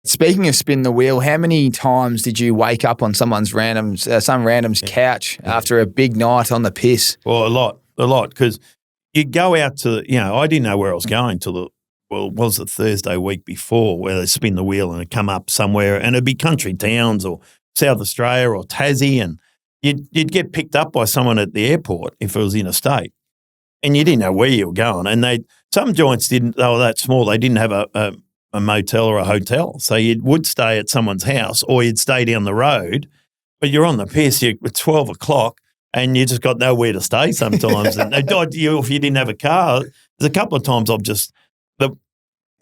Speaking of spin the wheel, how many times did you wake up on some random's couch after a big night on the piss? Well, a lot, because you go out to, I didn't know where I was going till was the Thursday week before where they spin the wheel and it'd come up somewhere and it'd be country towns or South Australia or Tassie, and you'd get picked up by someone at the airport if it was interstate, and you didn't know where you were going. And some joints they were that small, they didn't have a motel or a hotel, so you would stay at someone's house or you'd stay down the road, but you're on the piss, it's 12 o'clock and you just got nowhere to stay sometimes. And they died to you if you didn't have a car. There's a couple of times I've just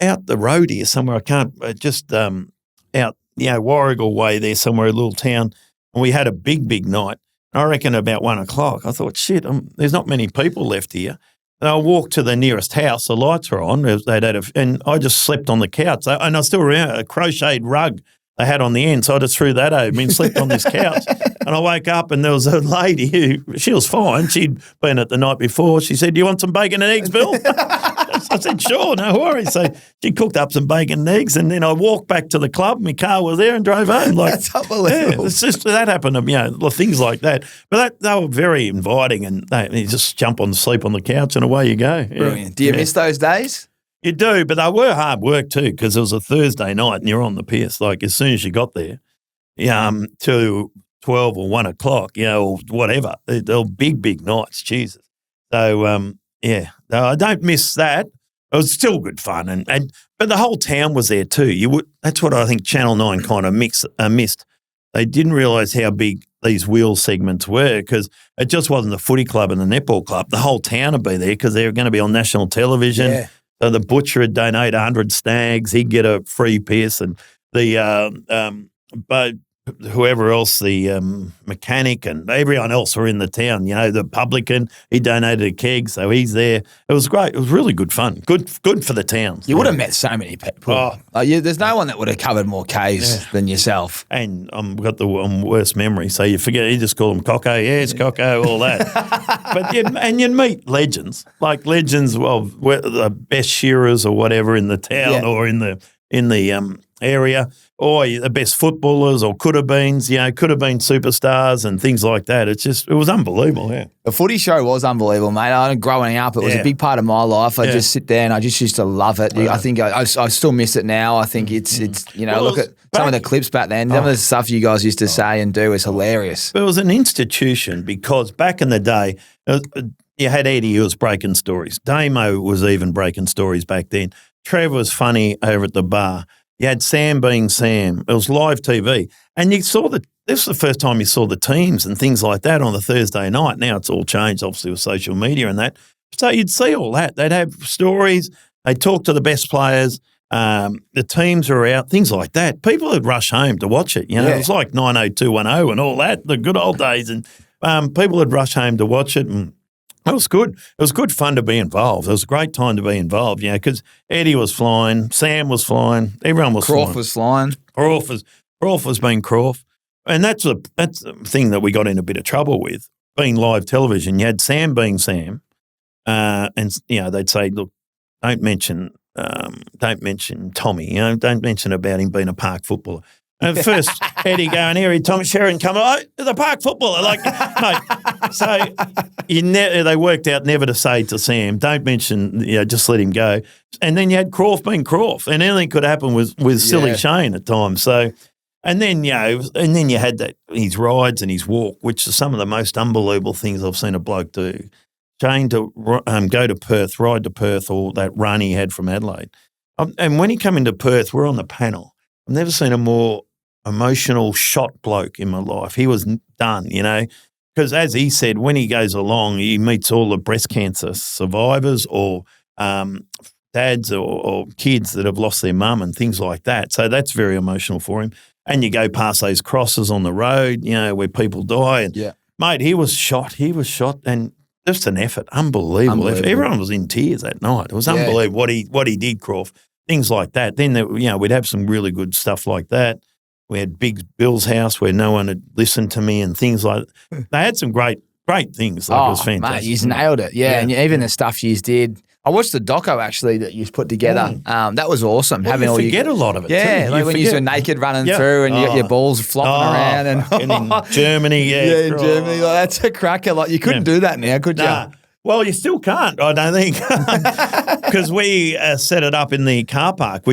out the road here somewhere, I can't, just out, Warrigal way there somewhere, a little town, and we had a big night. I reckon about 1 o'clock, I thought, shit, there's not many people left here. And I walked to the nearest house, the lights were on, and I just slept on the couch. And I still remember a crocheted rug they had on the end, so I just threw that over me and slept on this couch. And I woke up and there was a lady she was fine. She'd been it the night before. She said, "Do you want some bacon and eggs, Bill?" I said, "Sure, no worries." So she cooked up some bacon and eggs, and then I walked back to the club. My car was there and drove home. That's unbelievable. Yeah, it's just that happened to things like that. But they were very inviting, and you just jump on, sleep on the couch, and away you go. Yeah. Brilliant. Do you miss those days? You do, but they were hard work too, because it was a Thursday night and you're on the piss. Like as soon as you got there, to 12 or 1 o'clock, or whatever. They're big nights, Jesus. So, no, I don't miss that. It was still good fun, but the whole town was there too. That's what I think Channel 9 kind of missed. They didn't realise how big these wheel segments were, because it just wasn't the footy club and the netball club. The whole town would be there because they were going to be on national television. Yeah. So the butcher would donate 100 snags. He'd get a free piss, and but whoever else, the mechanic and everyone else were in the town. The publican, he donated a keg, so he's there. It was great. It was really good fun. Good for the town. You would have met so many people. There's no one that would have covered more Ks than yourself. And I've got the worst memory, so you forget. You just call them Coco. Yeah, it's Coco, all that. But you'd meet legends, the best shearers or whatever in the town or in the area, or the best footballers, or could have been superstars and things like that. It was unbelievable. Yeah, the Footy Show was unbelievable, mate. Growing up, it was a big part of my life. I just sit there and I just used to love it. I think I still miss it now. I think it's look at some of the clips back then. Some of the stuff you guys used to say and do is hilarious. It was an institution, because back in the day, you had Eddie who was breaking stories. Damo was even breaking stories back then. Trev was funny over at the bar. You had Sam being Sam. It was live TV. And you saw this was the first time you saw the teams and things like that on the Thursday night. Now it's all changed, obviously, with social media and that. So you'd see all that. They'd have stories. They'd talk to the best players. The teams were out, things like that. People would rush home to watch it. It was like 90210 and all that, the good old days. And people would rush home to watch it, and it was good. It was good fun to be involved. It was a great time to be involved, because Eddie was flying, Sam was flying, everyone was flying. Croft was flying. Croft was being Croft. And that's the thing that we got in a bit of trouble with, being live television. You had Sam being Sam, and they'd say, look, don't mention Tommy, don't mention about him being a park footballer. And first, Eddie going, here, Tom Sheridan coming, the park footballer. Mate. So they worked out never to say to Sam, don't mention, just let him go. And then you had Croft being Croft, and anything could happen with silly Shane at times. So, and then you had that, his rides and his walk, which are some of the most unbelievable things I've seen a bloke do. Shane to go to Perth, ride to Perth, or that run he had from Adelaide. And when he came into Perth, we're on the panel. I've never seen a more emotional shot bloke in my life. He was done, because as he said, when he goes along, he meets all the breast cancer survivors or dads or kids that have lost their mum and things like that. So that's very emotional for him. And you go past those crosses on the road, where people die. And mate, he was shot, and just an effort, unbelievable effort. Everyone was in tears that night. It was unbelievable what he did, Croft. Things like that. Then we'd have some really good stuff like that. We had Big Bill's house where no one had listened to me and things like that. They had some great things. It was fantastic. Mate, you nailed it. Yeah, and even the stuff you did. I watched the doco actually that you put together. That was awesome. Well, having you forget a lot of it. Yeah, too. like when you were naked running through and you got your balls flopping around. And in Germany, in Germany. Like, that's a cracker. Like you couldn't do that now, could you? Nah. Well, you still can't, I don't think, because we set it up in the car park,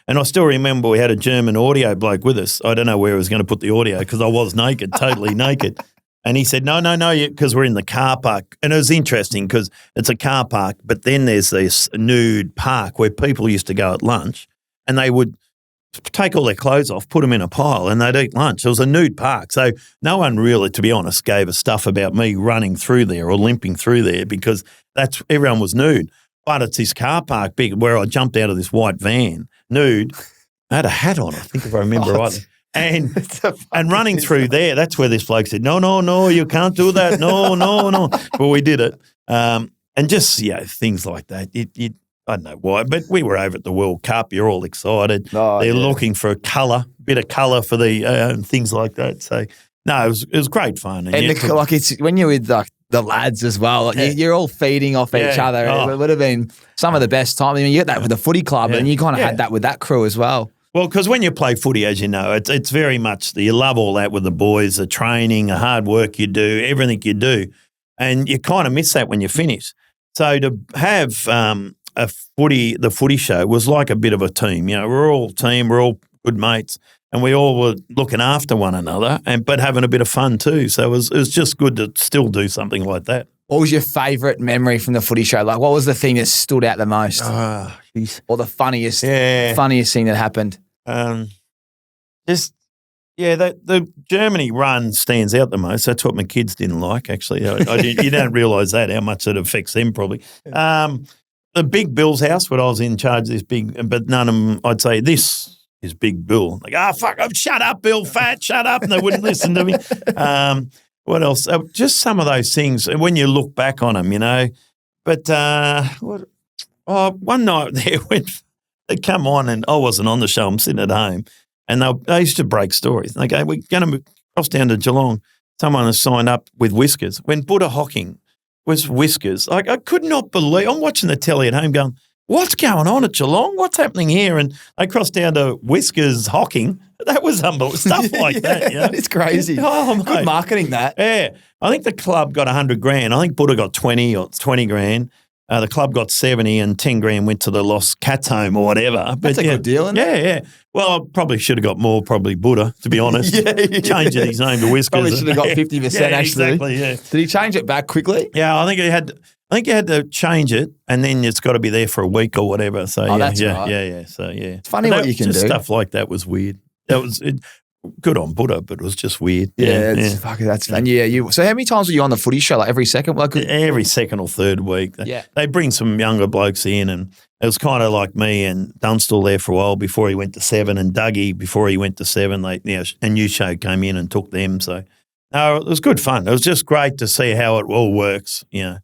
and I still remember we had a German audio bloke with us. I don't know where he was going to put the audio because I was naked, totally naked. And he said, no, because we're in the car park. And it was interesting because it's a car park, but then there's this nude park where people used to go at lunch and they would take all their clothes off, put them in a pile, and they'd eat lunch. It was a nude park. So no one really, to be honest, gave a stuff about me running through there or limping through there because everyone was nude. But it's this car park big where I jumped out of this white van, nude. I had a hat on, I think, if I remember rightly. And running through there, that's where this bloke said, no, you can't do that. No. Well, we did it. And just, things like that. I don't know why, but we were over at the World Cup. You're all excited. They're looking for bit of colour for the things like that. So, no, it was great fun. And it's when you're with the lads as well, you're all feeding off each other. It would have been some of the best time. I mean, you get that with the footy club, and you kind of had that with that crew as well. Well, because when you play footy, as you know, it's very much you love all that with the boys, the training, the hard work you do, everything you do, and you kind of miss that when you finish. So to have the footy show was like a bit of a team. You know, we're all team, we're all good mates, and we all were looking after one another, but having a bit of fun too. So it was just good to still do something like that. What was your favourite memory from the footy show? Like, what was the thing that stood out the most? Or the funniest thing that happened? The Germany run stands out the most. That's what my kids didn't like, actually. You don't realise that, how much it affects them probably. The Big Bill's house, when I was in charge of this big, but none of them, I'd say, this is Big Bill. Like, fuck, shut up, Bill, fat, shut up. And they wouldn't listen to me. What else? Just some of those things when you look back on them, you know. But one night there when they come on and I wasn't on the show, I'm sitting at home, and they used to break stories. They go, we're going to cross down to Geelong. Someone has signed up with whiskers. When Buddha Hocking was whiskers, like I could not believe. I'm watching the telly at home going, what's going on at Geelong? What's happening here? And they crossed down to whiskers Hocking. That was unbelievable. Stuff like that. You know? It's crazy. Good marketing that. Yeah. I think the club got $100,000. I think Buddha got 20 or 20 grand. The club got 70 and 10 grand went to the Lost Cats home or whatever. But that's a good deal, isn't it? Yeah. Well, I probably should have got more, probably Buddha, to be honest. Changing his name to Whiskers. Probably should have got 50% actually. Exactly, yeah. Did he change it back quickly? Yeah, I think you had to change it, and then it's got to be there for a week or whatever. So that's right. Yeah. So it's funny what you can do. Stuff like that was weird. That was good on Buddha, but it was just weird. That's fun. Yeah. So how many times were you on the footy show? Like every second? Every second or third week. They bring some younger blokes in, and it was kind of like me and Dunstall there for a while before he went to 7, and Dougie before he went to 7. A new show came in and took them. So no, it was good fun. It was just great to see how it all works. You know.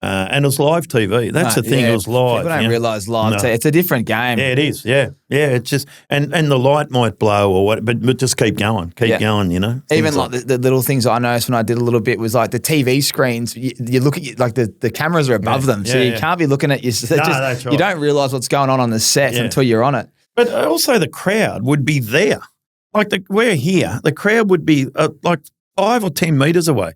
And it was live TV. That's the thing. It was live. People don't realise live TV. It's a different game. Yeah, it is. Yeah. It's just and the light might blow or what, but just keep going. Keep going. You know. Even like the little things I noticed when I did a little bit was like the TV screens. You look at like the cameras are above them, so you can't be looking at that's right. You don't realise what's going on the set until you're on it. But also the crowd would be there. Like we're here. The crowd would be like 5 or 10 metres away.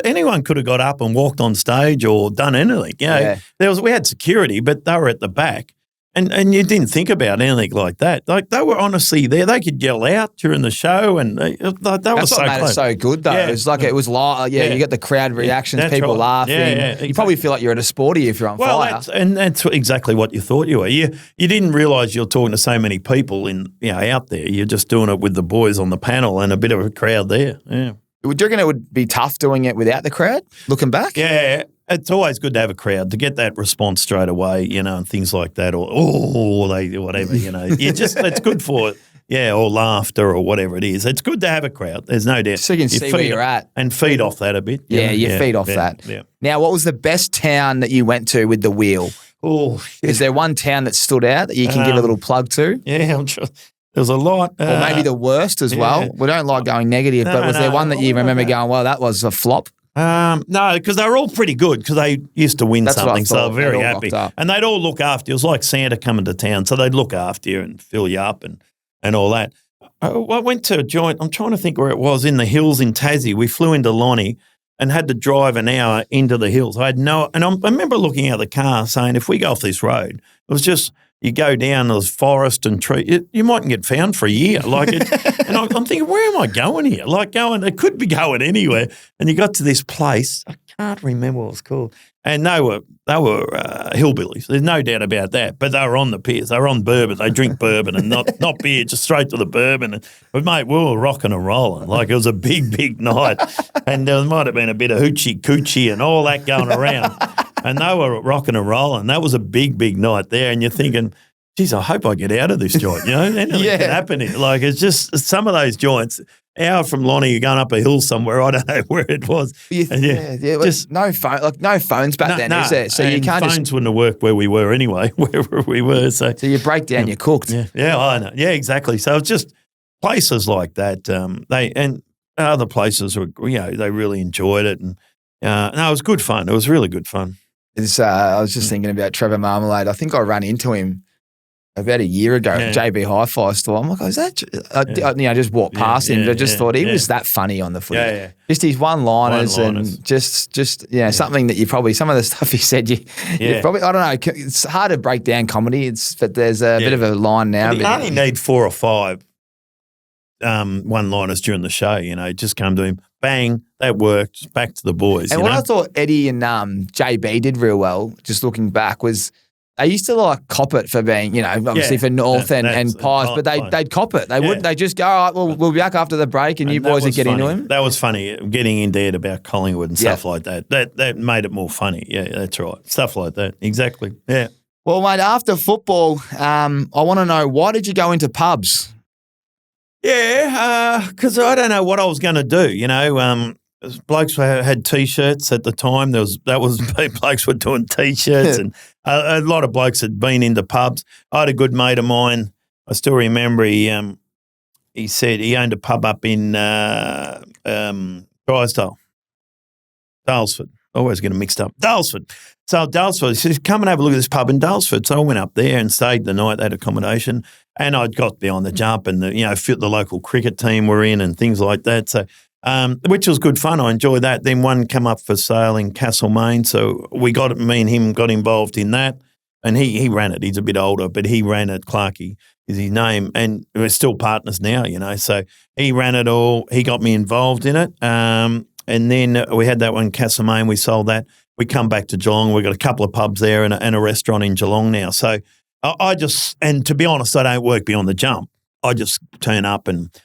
Anyone could have got up and walked on stage or done anything. You know, we had security, but they were at the back, and you didn't think about anything like that. Like they were honestly there. They could yell out during the show, and that was so close. It so good though. Yeah. It's like it was live. You get the crowd reactions, people laughing. Exactly. You probably feel like you're at a sporty if you're on fire. That's exactly what you thought you were. You didn't realise you're talking to so many people out there. You're just doing it with the boys on the panel and a bit of a crowd there. Yeah. Do you reckon it would be tough doing it without the crowd, looking back? Yeah, it's always good to have a crowd to get that response straight away, you know, and things like that, or whatever, you know. It's good for it, or laughter or whatever it is. It's good to have a crowd. There's no doubt. So you can see where you're at. And feed off that a bit. You feed off that. Yeah. Now, what was the best town that you went to with the wheel? Oh, is there one town that stood out that you can give a little plug to? Yeah, I'm sure. There's a lot. Or maybe the worst as well. We don't like going negative, but was there one that you remember going, well, that was a flop? No, because they were all pretty good because they used to win something, so they were very happy. And they'd all look after you. It was like Santa coming to town, so they'd look after you and fill you up and all that. I went to a joint, I'm trying to think where it was, in the hills in Tassie. We flew into Lonnie, and had to drive an hour into the hills. I remember looking out the car saying, if we go off this road, it was just, you go down, there's forest and tree. You mightn't get found for a year. And I'm thinking, where am I going here? It could be going anywhere. And you got to this place, I can't remember what it was called. And they were hillbillies. There's no doubt about that. But they were on the piers. They were on bourbon. They drink bourbon and not beer, just straight to the bourbon. But, mate, we were rocking and rolling. It was a big, big night. And there might have been a bit of hoochie coochie and all that going around. And they were rocking and rolling. That was a big, big night there. And you're thinking, geez, I hope I get out of this joint. Anything can happen here. It's just some of those joints. Hour from Lonnie, you're going up a hill somewhere. I don't know where it was. Just no phone, no phones back then, is there? So you can't phones wouldn't have worked where we were anyway, wherever we were. So you break down, you're cooked. Yeah, I know. Yeah, exactly. So it's just places like that. And other places were, they really enjoyed it, and no, it was good fun. It was really good fun. I was just thinking about Trevor Marmalade. I think I ran into him about a year ago at JB Hi-Fi store. I'm like, is that? Just walked past him, but I just thought he was that funny on the footy. Yeah. Just his one-liners and just something that you probably, some of the stuff he said, you probably, I don't know, it's hard to break down comedy. But there's a bit of a line now. You only need 4 or 5 one-liners during the show, just come to him, bang, that worked, back to the boys. And what I thought Eddie and JB did real well, just looking back, was they used to cop it for being, obviously for North and Pies, but they'd cop it. They wouldn't. They just go, all right, well, we'll be back after the break, and you boys would get into him. That was funny, getting in there about Collingwood and stuff like that. That made it more funny. Yeah, that's right. Stuff like that. Exactly. Yeah. Well, mate, after football, I want to know, why did you go into pubs? Yeah, because I don't know what I was going to do. Blokes had T-shirts at the time. Blokes were doing T-shirts, and a lot of blokes had been into pubs. I had a good mate of mine. I still remember he said he owned a pub up in Drysdale, Dalesford. Always get them mixed up. Dalesford. So Dalesford, he says, come and have a look at this pub in Dalesford. So I went up there and stayed the night, that accommodation, and I'd got behind the jump, and the local cricket team were in and things like that. So. Which was good fun. I enjoyed that. Then one come up for sale in Castlemaine, so me and him got involved in that, and he ran it. He's a bit older, but he ran it. Clarkey is his name, and we're still partners now. So he ran it all. He got me involved in it, and then we had that one Castlemaine. We sold that. We come back to Geelong. We've got a couple of pubs there and a restaurant in Geelong now. So and to be honest, I don't work beyond the jump. I just turn up and.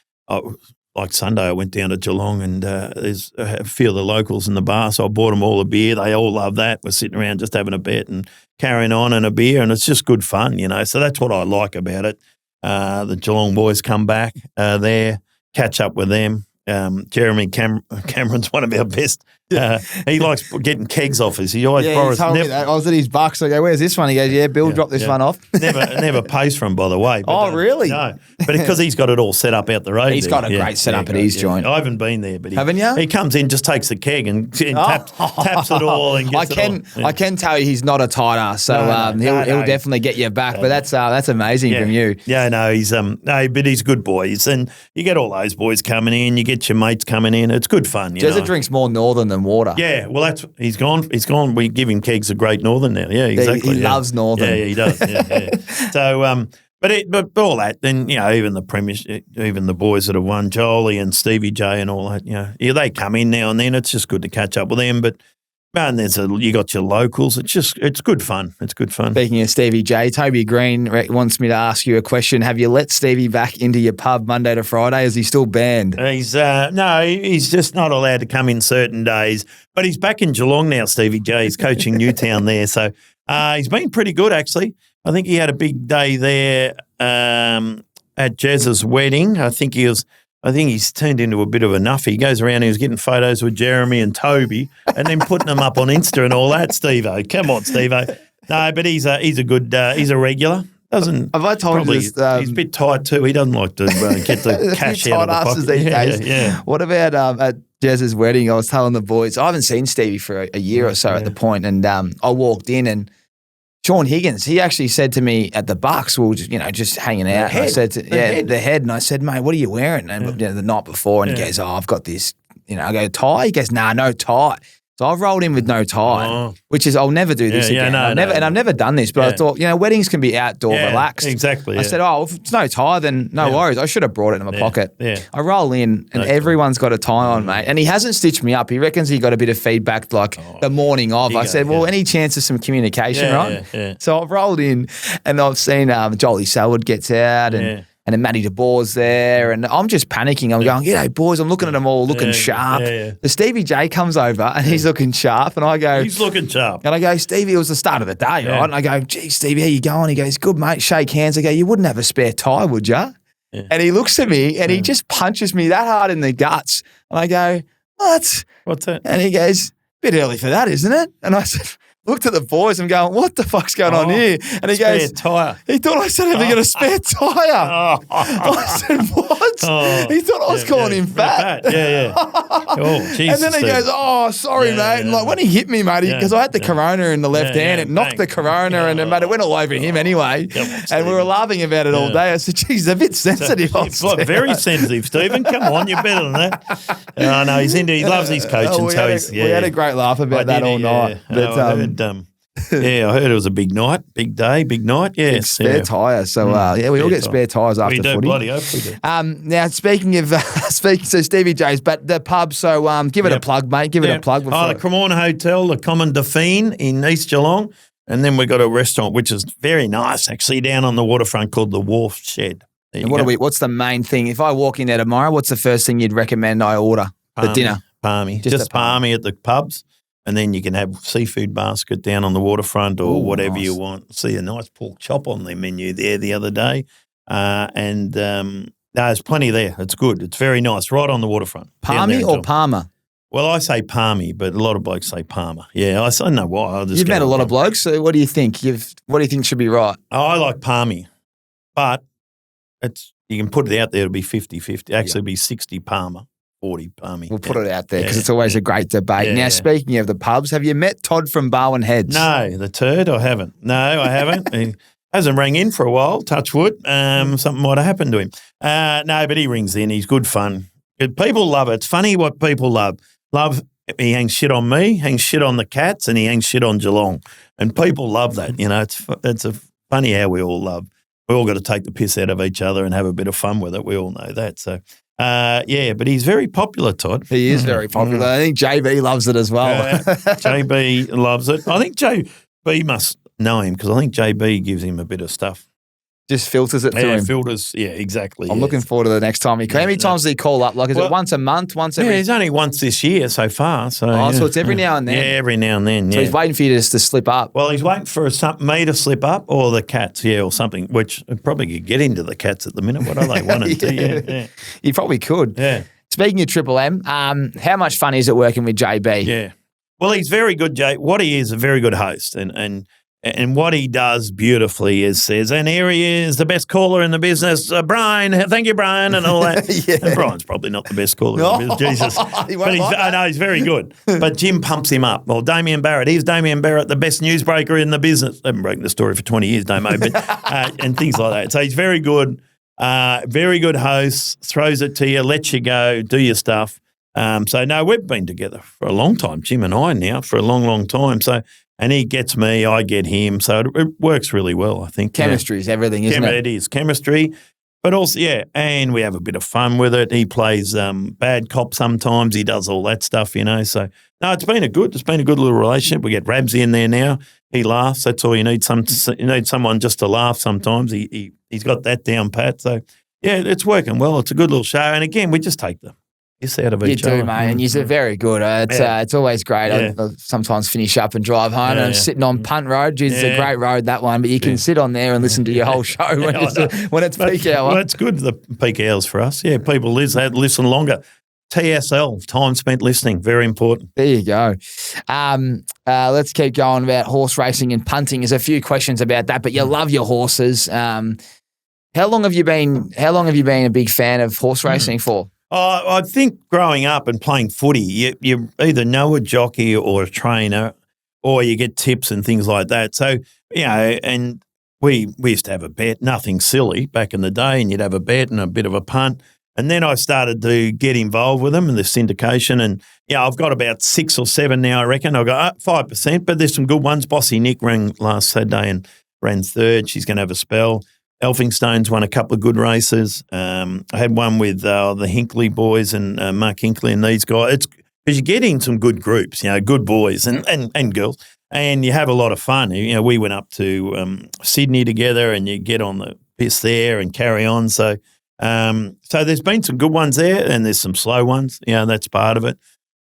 Like Sunday, I went down to Geelong, and there's a few of the locals in the bar, so I bought them all a beer. They all love that. We're sitting around just having a bet and carrying on and a beer, and it's just good fun, So that's what I like about it. The Geelong boys come back there, catch up with them. Jeremy Cameron's one of our best. He likes getting kegs off us. He always borrows. He told me that. I was at his bucks. I go, where's this one? He goes, Bill dropped this one off. never pays for him, by the way. But, really? No, but because he's got it all set up out the road. He's got a great setup at his joint. I haven't been there, but haven't you? He comes in, just takes the keg and taps it all. And gets I can tell you he's not a tight ass, so he'll definitely get you back. But that's amazing from you. Yeah, no, he's but he's good boys, and you get all those boys coming in, you get your mates coming in. It's good fun. Jezza drinks more Northern than water. Yeah, well, he's gone. He's gone. We give him kegs of Great Northern now. Yeah, exactly. He loves Northern. Yeah, he does. Yeah. So, but all that, then even the premiership, even the boys that have won, Jolie and Stevie J and all that. They come in now and then. It's just good to catch up with them. But man, you got your locals. It's good fun. It's good fun. Speaking of Stevie J, Toby Green wants me to ask you a question. Have you let Stevie back into your pub Monday to Friday? Is he still banned? He's just not allowed to come in certain days. But he's back in Geelong now, Stevie J. He's coaching Newtown there. So he's been pretty good, actually. I think he had a big day there at Jez's wedding. I think he's turned into a bit of a nuffy. He goes around, he was getting photos with Jeremy and Toby and then putting them up on Insta and all that, Steve-O. Come on, Steve-O. No, but he's a good, he's a regular. Have I told you this? He's a bit tight too. He doesn't like to get the cash out of the pocket. These days. Yeah. What about at Jez's wedding? I was telling the boys, I haven't seen Stevie for a year or so at the point, and I walked in and Sean Higgins, he actually said to me at the Bucks, we were just hanging out. I said the head, and I said, mate, what are you wearing? And the night before, and he goes, I've got this I go, tie? He goes, nah, no tie. So I've rolled in with no tie, which is I'll never do this again. I've never done this, but I thought, weddings can be outdoor, relaxed. Exactly. I said, if it's no tie, then no worries. I should have brought it in my pocket. Yeah. I roll in and everyone's got a tie on, mate. And he hasn't stitched me up. He reckons he got a bit of feedback the morning of. I said, any chance of some communication, right? Yeah. So I've rolled in and I've seen Jolie Selwood gets out and then Matty DeBoer's there, and I'm just panicking. I'm going, g'day, boys. I'm looking at them all looking sharp. The Stevie J comes over and he's looking sharp, and I go... He's looking sharp. And I go, Stevie, it was the start of the day, right? And I go, gee, Stevie, how you going? He goes, good, mate, shake hands. I go, you wouldn't have a spare tie, would you? Yeah. And he looks at me and he just punches me that hard in the guts. And I go, what? What's that? And he goes, bit early for that, isn't it? And I said... Looked at the boys and going, what the fuck's going on here? And he goes, tyre. He thought I said, have you got a spare tyre? I said, what? He thought I was calling him fat. Yeah. Oh, Jesus. And then he goes, sorry, mate. And like when he hit me, mate, because I had the Corona in the left hand, it knocked the Corona and then, mate, it went all over him anyway. And we were laughing about it all day. I said, geez, a bit sensitive. Very sensitive, Stephen. Come on, you're better than that. Oh, no, he loves his coaching. We had a great laugh about that all night. But, I heard it was a big night, big day, big night. Yeah, spare tyre. So we all get spare tyres after we do, footy. Bloody hope we do. Now speaking of so Stevie J's, but the pub. So give it a plug, mate. Give it a plug. The Cremorne Hotel, the Common Dauphine in East Geelong, and then we've got a restaurant which is very nice, actually, down on the waterfront called the Wharf Shed. And what's the main thing? If I walk in there tomorrow, what's the first thing you'd recommend I order? The dinner. Palmy. Just palmy at the pubs. And then you can have seafood basket down on the waterfront or whatever you want. See a nice pork chop on their menu there the other day. There's plenty there. It's good. It's very nice, right on the waterfront. Palmy or Palmer? Well, I say palmy, but a lot of blokes say Palmer. Yeah, I don't know why. You've met a lot of blokes, so what do you think? What do you think should be right? I like palmy, but you can put it out there to be 50-50. Actually, be 60 Palmer. 40 palmy. We'll put it out there because it's always a great debate. Now, speaking of the pubs, have you met Todd from Barwon Heads? No, the turd, I haven't. No, I haven't. He hasn't rang in for a while, touch wood. Something might have happened to him. No, but he rings in. He's good fun. People love it. It's funny what people love. He hangs shit on me, hangs shit on the Cats, and he hangs shit on Geelong. And people love that. It's funny how we all love. We all got to take the piss out of each other and have a bit of fun with it. We all know that. So, but he's very popular, Todd. He is very popular. I think JB loves it as well. JB loves it. I think JB must know him because I think JB gives him a bit of stuff. Just filters it through him. Filters, exactly. I'm looking forward to the next time he comes. How many times does he call up? Like, is it once a month, once every? Yeah, it's only once this year so far. So, so it's every now and then? Yeah, every now and then, So he's waiting for you to slip up? Well, he's waiting for me to slip up or the Cats, or something, which probably could get into the Cats at the minute. What are they, 1 and 2? Yeah. You probably could. Yeah. Speaking of Triple M, how much fun is it working with JB? Yeah. Well, he's very good, Jay. What he is, a very good host. And what he does beautifully is says, and here he is, the best caller in the business, Brian. Thank you, Brian, and all that. And Brian's probably not the best caller in the business. Jesus. I know he's very good. But Jim pumps him up. Well, Damien Barrett, here's Damien Barrett, the best newsbreaker in the business. I haven't broken the story for 20 years, Damo, but and things like that. So he's very good host, throws it to you, lets you go, do your stuff. So, no, we've been together for a long time, Jim and I now, for a long, long time. So. And he gets me, I get him. So it works really well, I think. Chemistry is everything, isn't it? It is chemistry. But also, and we have a bit of fun with it. He plays bad cop sometimes. He does all that stuff, So, no, it's been a good little relationship. We get Rabsy in there now. He laughs. That's all you need. You need someone just to laugh sometimes. He's got that down pat. So, yeah, it's working well. It's a good little show. And, again, we just take the piss out of each other. You do, mate, and you're very good. It's always great. I sometimes finish up and drive home and I'm sitting on Punt Road. It's a great road, that one, but you can sit on there and listen to your whole show when it's peak hour. Well, it's good, the peak hours for us. Yeah, people listen longer. TSL, time spent listening, very important. There you go. Let's keep going about horse racing and punting. There's a few questions about that, but you love your horses. How long have you been a big fan of horse racing for? I think growing up and playing footy, you either know a jockey or a trainer or you get tips and things like that. So, and we used to have a bet, nothing silly back in the day, and you'd have a bet and a bit of a punt. And then I started to get involved with them in the syndication. And, I've got about 6 or 7 now, I reckon. I've got 5%, but there's some good ones. Bossy Nick rang last Saturday and ran third. She's going to have a spell. Elphinstone's won a couple of good races. I had one with the Hinkley boys and Mark Hinkley and these guys. It's because you're getting some good groups, good boys and girls, and you have a lot of fun. We went up to Sydney together, and you get on the piss there and carry on. So there's been some good ones there, and there's some slow ones. That's part of it.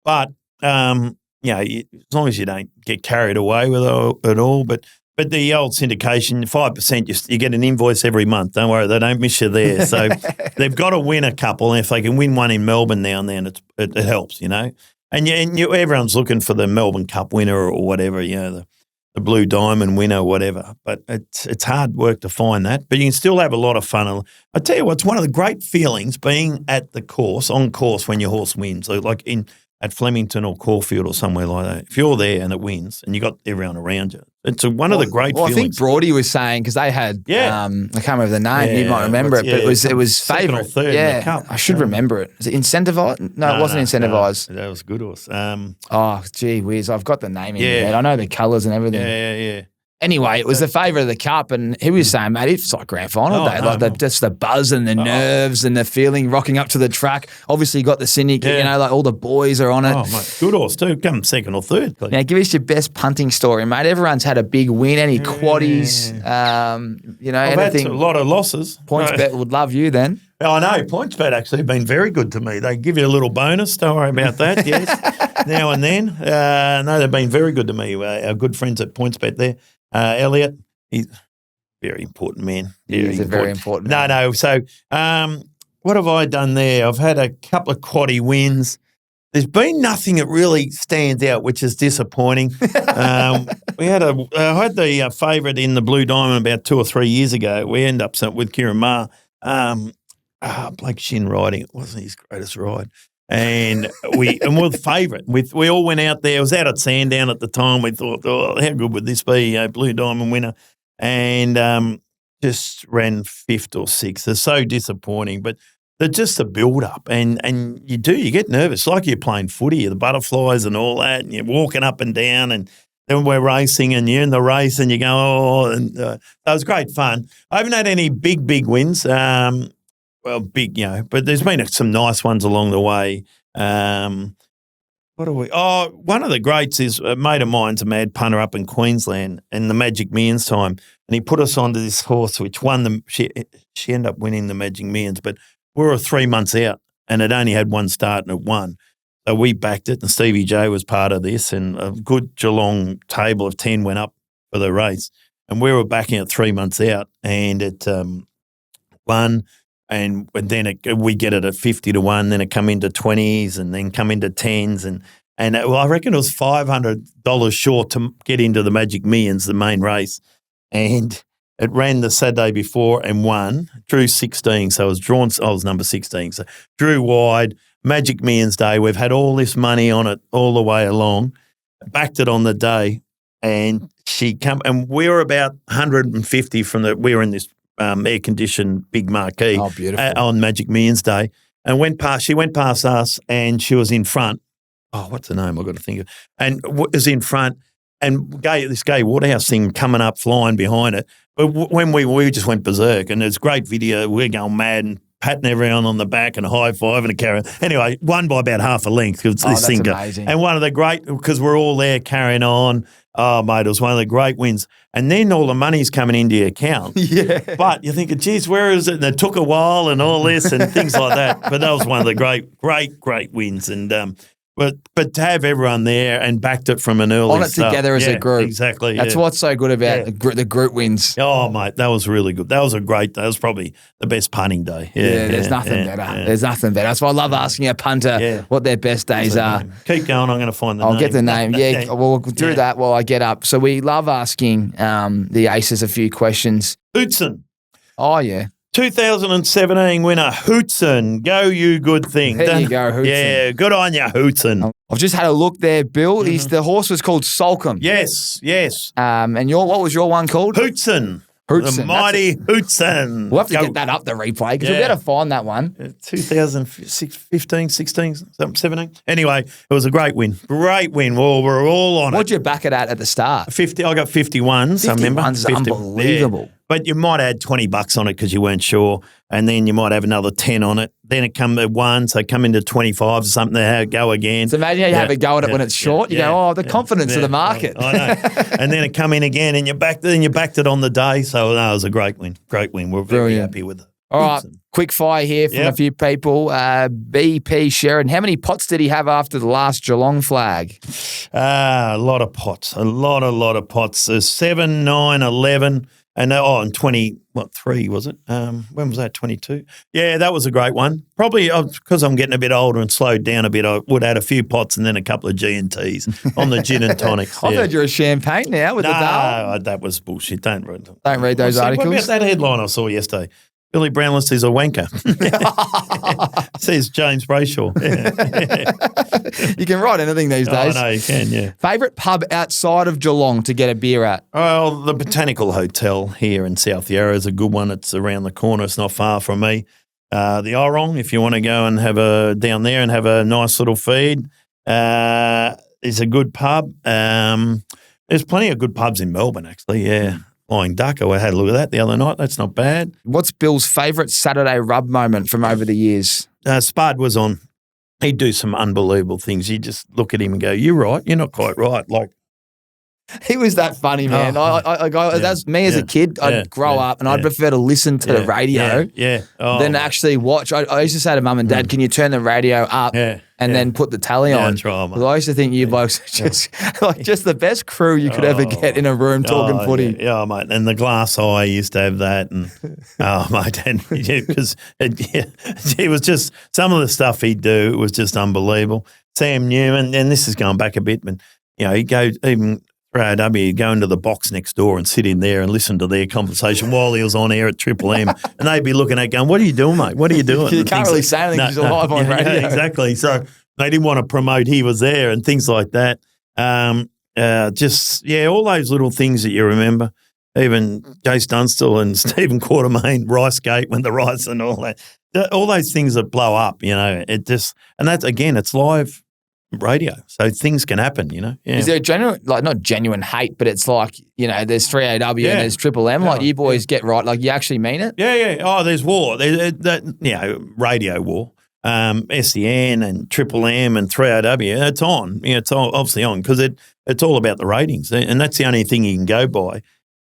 But as long as you don't get carried away with it all, but the old syndication, 5%, you get an invoice every month. Don't worry, they don't miss you there. So they've got to win a couple, and if they can win one in Melbourne now and then, it helps, And everyone's looking for the Melbourne Cup winner or whatever, the Blue Diamond winner or whatever. But it's hard work to find that. But you can still have a lot of fun. I tell you what, it's one of the great feelings being at the course, on course when your horse wins, like at Flemington or Caulfield or somewhere like that. If you're there and it wins and you got everyone around you, it's one of the great feelings. I think Broady was saying, because they had, I can't remember the name, you might remember it, but it was favourite. Third in the cup. I should remember it. Is it Incentivised? No, it wasn't Incentivised. No, that was a good horse. Gee whiz, I've got the name in my head. I know the colours and everything. Yeah. Anyway, it was the favourite of the cup, and he was saying, mate, it's like grand final day. Just the buzz and the nerves and the feeling rocking up to the track. Obviously, you got the syndicate, all the boys are on it. Oh, mate, good horse too. Come second or third, please. Now, give us your best punting story, mate. Everyone's had a big win. Any quaddies, I've anything. had a lot of losses. PointsBet would love you then. I know. PointsBet actually have been very good to me. They give you a little bonus. Don't worry about that, yes, now and then. No, they've been very good to me. Our good friends at PointsBet there. Elliot, he's a very important man. He's a very important man. No. So what have I done there? I've had a couple of quaddie wins. There's been nothing that really stands out, which is disappointing. I had the favourite in the Blue Diamond about 2 or 3 years ago. We ended up with Kieran Maher. Blake Shin riding. It wasn't his greatest ride. And we're the favourite. We all went out there. It was out at Sandown at the time. We thought, how good would this be? Blue Diamond winner. And just ran 5th or 6th. It's so disappointing. But just the build-up. And you get nervous. Like you're playing footy, the butterflies and all that. And you're walking up and down. And then we're racing and you're in the race and you go, that was great fun. I haven't had any big wins. Well, big, but there's been some nice ones along the way. What are we? Oh, one of the greats is a mate of mine's a mad punter up in Queensland in the Magic Millions time, and he put us onto this horse which won them. She ended up winning the Magic Millions, but we were 3 months out, and it only had one start and it won. So we backed it, and Stevie J was part of this, and a good Geelong table of 10 went up for the race, and we were backing it 3 months out, and it won. And then we get it at 50 to 1, then it come into 20s and then come into 10s. And I reckon it was $500 short to get into the Magic Millions, the main race. And it ran the Saturday before and won, drew 16. So I was number 16. So drew wide, Magic Millions Day. We've had all this money on it all the way along, backed it on the day. And and we were about 150 we were in this air-conditioned big marquee on Magic Millions Day, and she went past us, and she was in front. Oh, what's the name? I've got to think of. And was in front, and this Gay Waterhouse thing coming up, flying behind it. But when we just went berserk, and it's great video. We're going mad and patting everyone on the back and high-fiving and carrying. Anyway, won by about half a length. That's amazing. And one of the great, because we're all there carrying on. Oh, mate, it was one of the great wins. And then all the money's coming into your account. Yeah. But you're thinking, geez, where is it? And it took a while and all this and things like that. But that was one of the great wins. And but to have everyone there and backed it from an early on it start. together as a group. Exactly. That's what's so good about the group wins. Oh, mate, that was really good. That was probably the best punting day. There's nothing better. Yeah. There's nothing better. That's why I love asking a punter what their best days are. Keep going. I'm going to find the name. I'll get the name. Yeah, we'll do that while I get up. So we love asking the aces a few questions. Hootson. Oh, yeah. 2017 winner, Hootson. Go you good thing. There you go, Hootson. Yeah, good on you, Hootson. I've just had a look there, Bill. The horse was called Salcombe. Yes. And what was your one called? Hootson. Hootson. The mighty Hootson. We'll have to get that up the replay because we'll be able to find that one. 2015, 16, 17. Anyway, it was a great win. Great win. Well, we're all on What'd you back it at the start? 50. I got 51s. I remember. 51's 50. unbelievable. Yeah. But you might add $20 on it because you weren't sure, and then you might have another 10 on it. Then it come at one, so come into 25 or something. They go again. So imagine how you have a go at it when it's short. You go, the confidence of the market. I know. And then it come in again, and you backed it on the day. So no, it was a great win. Great win. We're very happy with it. All right, quick fire here from a few people. BP Sheridan, how many pots did he have after the last Geelong flag? A lot of pots. A lot of pots. 7, 9, 11. And 3 was it? When was that? 22? Yeah, that was a great one. Probably because I'm getting a bit older and slowed down a bit, I would add a few pots and then a couple of G&Ts on the gin and tonics. I've heard you're a champagne now with the Dale. No, that was bullshit. Don't read those articles. What about that headline I saw yesterday? Billy Brownless is a wanker. Says James Brayshaw. You can write anything these days. I know you can, yeah. Favourite pub outside of Geelong to get a beer at? Well, the Botanical Hotel here in South Yarra is a good one. It's around the corner. It's not far from me. The Orong, if you want to go and have down there and have a nice little feed, is a good pub. There's plenty of good pubs in Melbourne, actually, yeah. Flying Duck, I had a look at that the other night. That's not bad. What's Bill's favourite Saturday rub moment from over the years? Spud was on. He'd do some unbelievable things. You just look at him and go, "You're right. You're not quite right." Like he was that funny, man. That's me as a kid. I'd grow up and I'd prefer to listen to the radio than actually watch. I used to say to Mum and Dad, "Can you turn the radio up and then put the telly on?" That's right, mate. I used to think you blokes are just the best crew you could ever get in a room talking footy. Yeah, mate. And the glass eye used to have that, and mate, and because it was just some of the stuff he'd do was just unbelievable. Sam Newman, and this is going back a bit, but he'd go even. He'd go into the box next door and sit in there and listen to their conversation while he was on air at Triple M. And they'd be looking at going, "What are you doing, mate? What are you doing?" You can't really say anything because you're live on radio. Yeah, exactly. So they didn't want to promote he was there and things like that. All those little things that you remember. Even Jace Dunstall and Stephen Quartermain, Ricegate, when the rice and all that. All those things that blow up, and that's, again, it's live radio, so things can happen, Yeah. Is there a genuine, not genuine hate, but it's like, there's 3AW and there's Triple M, like you boys get right, like you actually mean it? Yeah. Oh, there's war. There's radio war. SEN and Triple M and 3AW, it's on. It's obviously on because it's all about the ratings, and that's the only thing you can go by.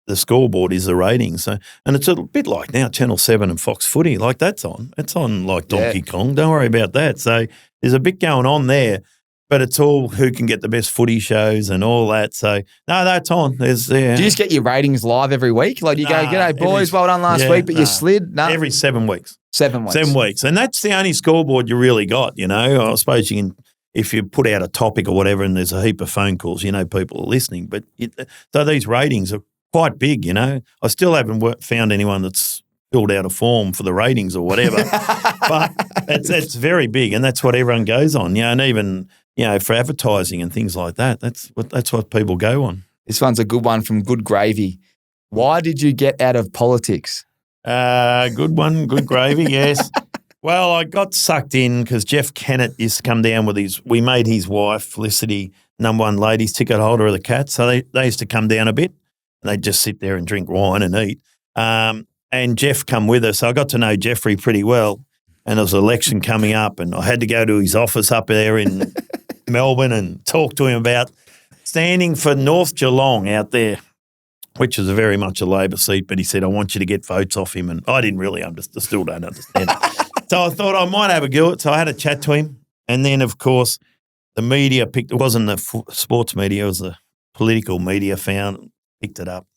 The scoreboard is the ratings. So, and it's a bit like now Channel 7 and Fox Footy, like that's on. It's on like Donkey Kong. Don't worry about that. So there's a bit going on there. But it's all who can get the best footy shows and all that. So, no, that's on. Do you just get your ratings live every week? Like you go, "G'day, boys, well done last week," but you slid? No. Every 7 weeks. 7 weeks. 7 weeks. And that's the only scoreboard you really got, I suppose you can, if you put out a topic or whatever and there's a heap of phone calls, people are listening. But so these ratings are quite big, I still haven't found anyone that's filled out a form for the ratings or whatever. But it's very big, and that's what everyone goes on, and even – for advertising and things like that. That's what people go on. This one's a good one from Good Gravy. Why did you get out of politics? Good one, Good Gravy, yes. Well, I got sucked in because Jeff Kennett used to come down with we made his wife, Felicity, #1 ladies ticket holder of the Cats. So they used to come down a bit and they'd just sit there and drink wine and eat. And Jeff come with us. So I got to know Jeffrey pretty well. And there was an election coming up and I had to go to his office up there in Melbourne and talk to him about standing for North Geelong out there, which is very much a Labor seat. But he said, "I want you to get votes off him." And I didn't really understand, still don't understand it. So I thought I might have a go at it. So I had a chat to him. And then, of course, the media it wasn't the sports media, it was the political media picked it up.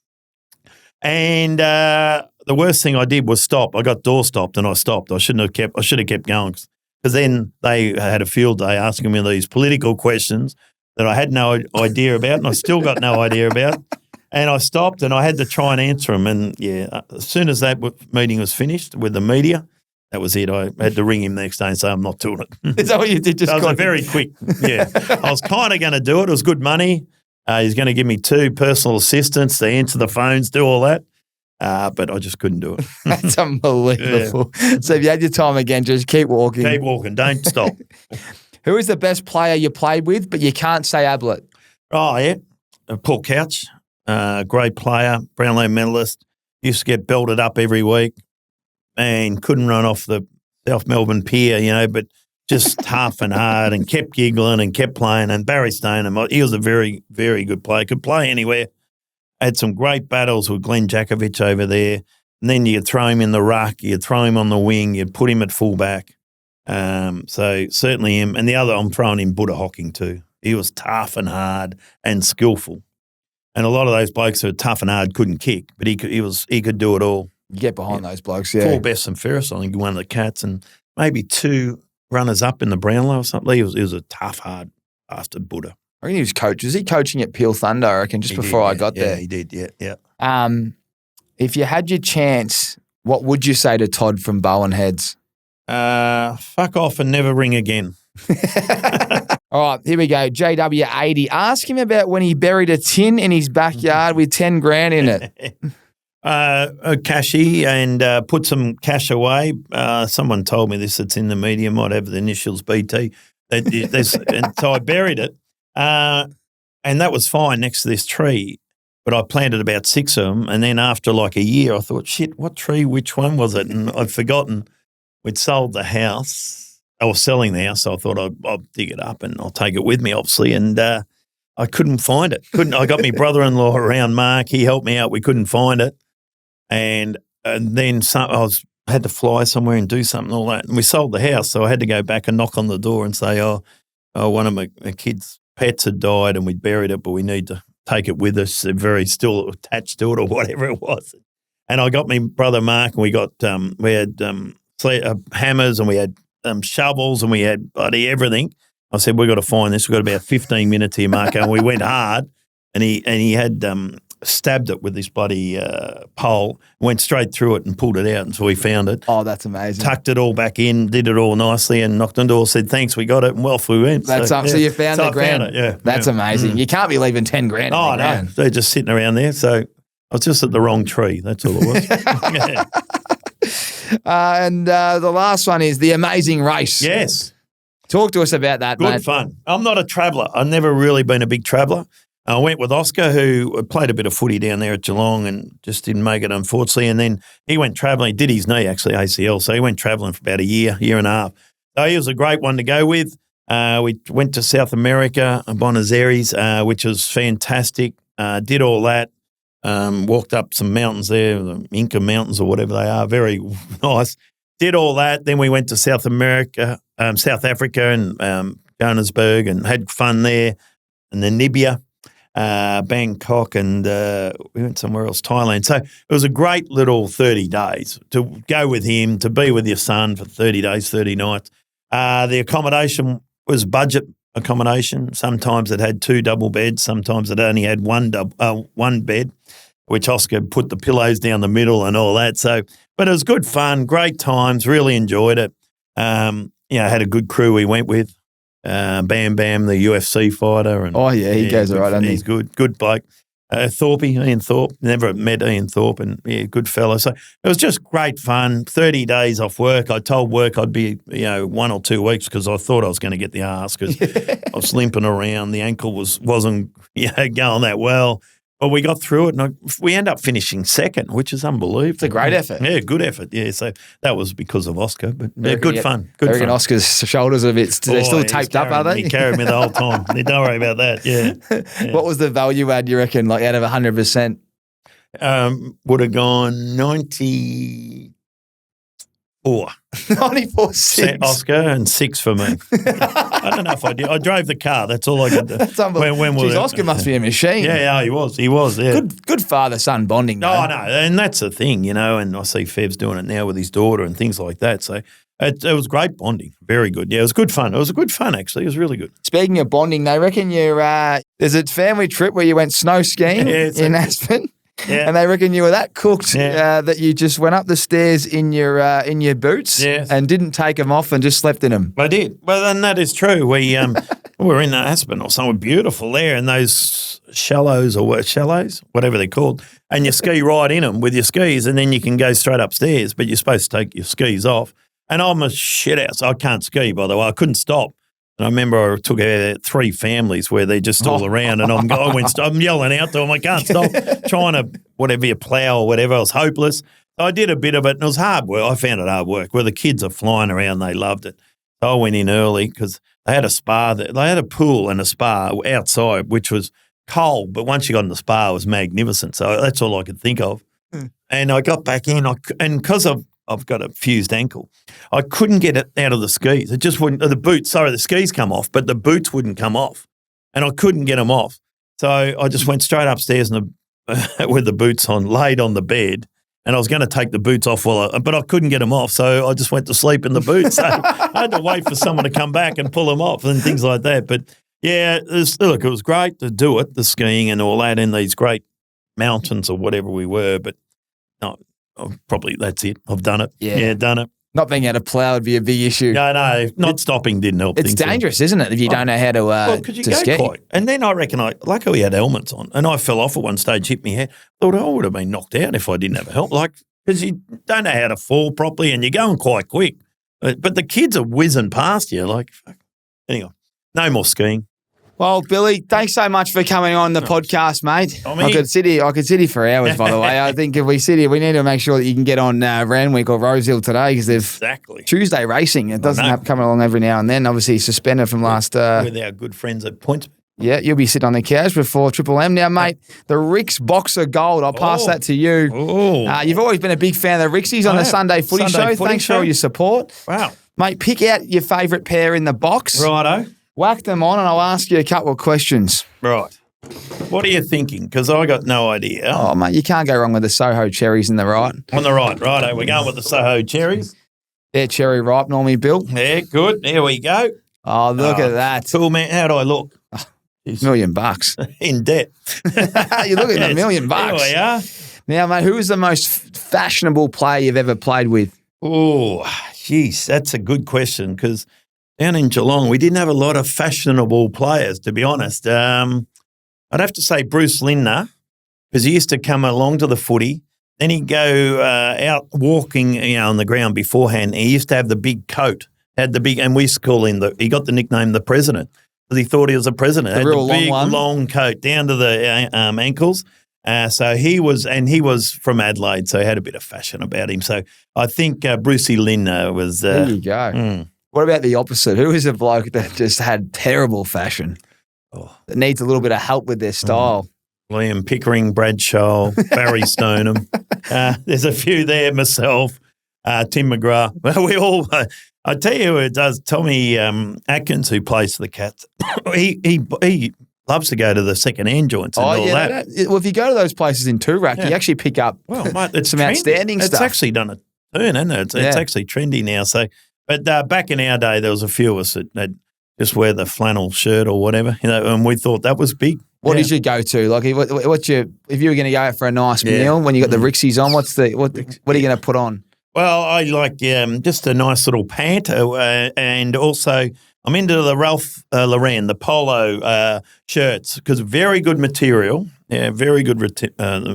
And the worst thing I did was stop. I got door stopped and I stopped. I should have kept going because then they had a field day asking me these political questions that I had no idea about and I still got no idea about. And I stopped and I had to try and answer them. And as soon as that meeting was finished with the media, that was it. I had to ring him the next day and say, "I'm not doing it." Is that what you did? That was very quick. Yeah. I was kind of going to do it. It was good money. He's going to give me 2 personal assistants to answer the phones, do all that. but I just couldn't do it. That's unbelievable. So if you had your time again, just keep walking. Keep walking. Don't stop. Who is the best player you played with, but you can't say Ablett? Oh, yeah. Paul Couch, great player, Brownlow medalist. Used to get belted up every week and couldn't run off the South Melbourne pier, but just tough and hard and kept giggling and kept playing. And Barry Stone, he was a very, very good player. Could play anywhere. Had some great battles with Glenn Jakovic over there. And then you'd throw him in the ruck, you'd throw him on the wing, you'd put him at fullback. So certainly him. And the other, I'm throwing in Buddha Hocking too. He was tough and hard and skillful. And a lot of those blokes who were tough and hard couldn't kick, but he could do it all. You get behind those blokes, yeah. 4 best and fairest, I think, one of the Cats, and maybe 2 runners up in the Brownlow or something. He was a tough, hard bastard Buddha. I reckon he was coach. Was he coaching at Peel Thunder, I reckon, just before I got there? Yeah, he did, yeah. If you had your chance, what would you say to Todd from Bowen Heads? Fuck off and never ring again. All right, here we go. JW80. Ask him about when he buried a tin in his backyard with 10 grand in it. A cashy and put some cash away. Someone told me this. It's in the media. Might have the initials BT. And so I buried it, and that was fine next to this tree. But I planted about 6 of them, and then after like a year, I thought, shit, what tree? Which one was it? And I'd forgotten. We'd sold the house. I was selling the house, so I thought I'll dig it up and I'll take it with me, obviously. And I couldn't find it. I got my brother-in-law around, Mark. He helped me out. We couldn't find it. And then had to fly somewhere and do something, all that. And we sold the house, so I had to go back and knock on the door and say, oh one of my kids' pets had died and we'd buried it, but we need to take it with us. They're very still attached to it or whatever it was. And I got my brother Mark, and we had hammers, and we had shovels, and we had bloody everything. I said, we've got to find this. We've got about 15 minutes here, Marco. And we went hard, and he had stabbed it with this bloody pole, went straight through it and pulled it out until we found it. Oh, that's amazing. Tucked it all back in, did it all nicely, and knocked on the door, said, thanks, we got it, and off we went. So you found the grand. Found it, yeah. That's amazing. You can't be leaving 10 grand. Oh, no. They're just sitting around there. So I was just at the wrong tree. That's all it was. Yeah. And the last one is the Amazing Race. Yes. Talk to us about that, mate. Good fun. I'm not a traveller. I've never really been a big traveller. I went with Oscar, who played a bit of footy down there at Geelong and just didn't make it, unfortunately. And then he went travelling. He did his knee, actually, ACL. So he went travelling for about a year and a half. So he was a great one to go with. We went to South America, Buenos Aires, which was fantastic. Did all that. Walked up some mountains there, the Inca Mountains or whatever they are, very nice. Did all that. Then we went to South Africa and Johannesburg and had fun there. And then Namibia, Bangkok, and we went somewhere else, Thailand. So it was a great little 30 days to go with him, to be with your son for 30 days, 30 nights. The accommodation was budget accommodation. Sometimes it had 2 double beds. Sometimes it only had one bed, which Oscar put the pillows down the middle and all that. So, but it was good fun, great times, really enjoyed it. Had a good crew we went with. Bam Bam, the UFC fighter. And, he goes all right, doesn't he? He's good bloke. Ian Thorpe, never met Ian Thorpe, and good fellow. So it was just great fun. 30 days off work. I told work I'd be 1 or 2 weeks because I thought I was going to get the arse because I was limping around. The ankle wasn't going that well. But we got through it, and we end up finishing second, which is unbelievable. It's a great effort. Yeah, good effort. Yeah, so that was because of Oscar, but good fun. Good fun. Oscar's shoulders are they're still taped up, are they? He carried me the whole time. Don't worry about that. Yeah. What was the value add, you reckon, like out of 100%? Would have gone 94. 94 6. Oscar and 6 for me. I don't know if I did. I drove the car. That's all I could do. That's unbelievable. Jeez, Oscar must be a machine. Yeah, he was. Yeah. Good father-son bonding, though. Oh, no, and that's the thing, and I see Fev's doing it now with his daughter and things like that. So it was great bonding. Very good. Yeah, it was good fun. It was a good fun, actually. It was really good. Speaking of bonding, they reckon there's a family trip where you went snow skiing in Aspen. Yeah. And they reckon you were that cooked that you just went up the stairs in your boots and didn't take them off and just slept in them. I did. Well, then that is true. We we were in Aspen or somewhere beautiful there, and those shallows, whatever they're called, and you ski right in them with your skis, and then you can go straight upstairs, but you're supposed to take your skis off. And I'm a shit house. I can't ski, by the way. I couldn't stop. And I remember I took 3 families where they're just all around, and I'm yelling out to them, I can't stop, trying to, whatever you plough or whatever. I was hopeless. So I did a bit of it, and it was hard work. I found it hard work. Where the kids are flying around, they loved it. So I went in early because they had a spa. They had a pool and a spa outside, which was cold, but once you got in the spa, it was magnificent. So that's all I could think of. And I got back in, and because I've got a fused ankle, I couldn't get it out of the skis. It just wouldn't, the skis come off, but the boots wouldn't come off, and I couldn't get them off. So I just went straight upstairs with the boots on, laid on the bed, and I was going to take the boots off but I couldn't get them off, so I just went to sleep in the boots. So I had to wait for someone to come back and pull them off and things like that. But yeah, it was great to do it, the skiing and all that, in these great mountains or whatever we were, but no. Probably that's it. I've done it. Yeah, done it. Not being able to plough would be a big issue. No, not stopping didn't help. It's dangerous, isn't it, if you don't know how to ski? And then I reckon luckily we had helmets on, and I fell off at one stage, hit my head. Thought I would have been knocked out if I didn't have a helmet, because you don't know how to fall properly, and you're going quite quick. But the kids are whizzing past you, fuck. Anyway, no more skiing. Well, Billy, thanks so much for coming on the podcast, mate. I could sit here for hours, by the way. I think if we sit here, we need to make sure that you can get on Randwick or Rosehill today, because there's Tuesday racing. It doesn't have coming along every now and then. Obviously, suspended from last... with our good friends at Points. Yeah, you'll be sitting on the couch before Triple M. Now, mate, the Ricks Boxer Gold, I'll pass that to you. You've always been a big fan of the Rixies on the Sunday Footy Show. Thanks for all your support. Wow. Mate, pick out your favourite pair in the box. Righto. Whack them on, and I'll ask you a couple of questions. Right. What are you thinking? Because I got no idea. Oh, mate, you can't go wrong with the Soho cherries in the right. On the right, righto. We're going with the Soho cherries. They're cherry ripe normally, Bill. Yeah, good. There we go. Oh, look at that. Cool, man. How do I look? $1 million. In debt. You're looking at $1 million. There we are. Now, mate, who is the most fashionable player you've ever played with? Oh, geez, that's a good question, because down in Geelong, we didn't have a lot of fashionable players, to be honest. I'd have to say Bruce Lindner, because he used to come along to the footy. Then he'd go out walking, on the ground beforehand. He used to have the big coat, and we used to call him he got the nickname the President, because he thought he was a president. The real big, long one. long coat down to the ankles. So he was from Adelaide, so he had a bit of fashion about him. So I think Brucey Lindner was. There you go. What about the opposite? Who is a bloke that just had terrible fashion, that needs a little bit of help with their style? Liam Pickering, Bradshaw, Barry Stoneham. There's a few there, myself, Tim McGrath. We all, I tell you who it does, Tommy Atkins, who plays for the Cats, he loves to go to the second-hand joints and all that. Well, if you go to those places in Toorak, you actually pick up some outstanding stuff. It's actually done a turn, hasn't it? It's actually trendy now. So, but back in our day, there was a few of us that just wear the flannel shirt or whatever, and we thought that was big. What is your go-to? Like, if you were going to go out for a nice meal when you got the Rixies on, what are you going to put on? Well, I like just a nice little pant, and also I'm into the Ralph Lauren, the polo shirts, because very good material. Yeah, very good.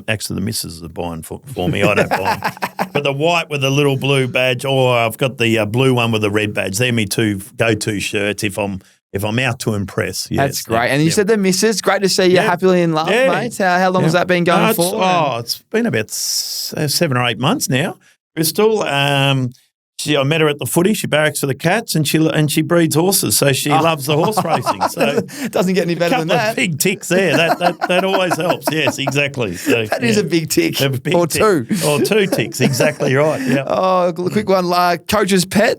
Actually, the missus are buying for me. I don't buy them. But the white with the little blue badge, or I've got the blue one with the red badge. They're my two go-to shirts if I'm out to impress. Yes, that's great. And you said the missus. Great to see you happily in love, mate. How long has that been going for? It's been about 7 or 8 months now. Crystal, I met her at the footy. She barracks for the Cats, and she breeds horses, so she loves the horse racing. So doesn't get any better than that. A couple of big ticks there. That always helps. Yes, exactly. So that is a big tick, or tick. Two, or 2 ticks. Exactly right. Yeah. Oh, quick one. Coach's pet.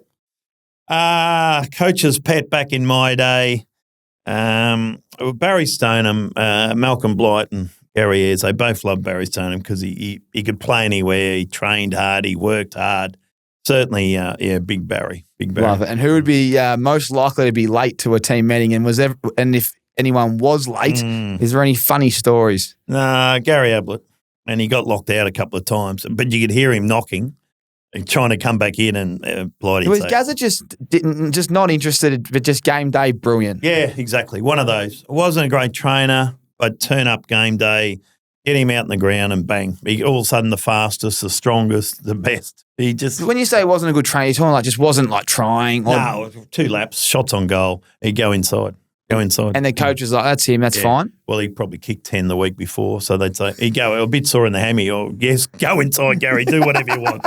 Coach's pet back in my day. Barry Stoneham, Malcolm Blight, and Gary Ayres. They both loved Barry Stoneham because he could play anywhere. He trained hard. He worked hard. Certainly, Big Barry. Love it. And who would be most likely to be late to a team meeting? And if anyone was late, is there any funny stories? Gary Ablett, and he got locked out a couple of times, but you could hear him knocking. trying to come back in and bloody. Was Gazza just not interested, but just game day brilliant? Yeah, exactly. One of those. Wasn't a great trainer, but turn up game day, get him out in the ground and bang. He all of a sudden the fastest, the strongest, the best. He just... When you say he wasn't a good trainer, you're talking like just wasn't like trying? Or... No, 2 laps, shots on goal. He'd go inside. And the coach was like, that's him, that's fine. Well, he probably kicked 10 the week before, so they'd say, he'd go a bit sore in the hammy, or yes, go inside, Gary, do whatever you want,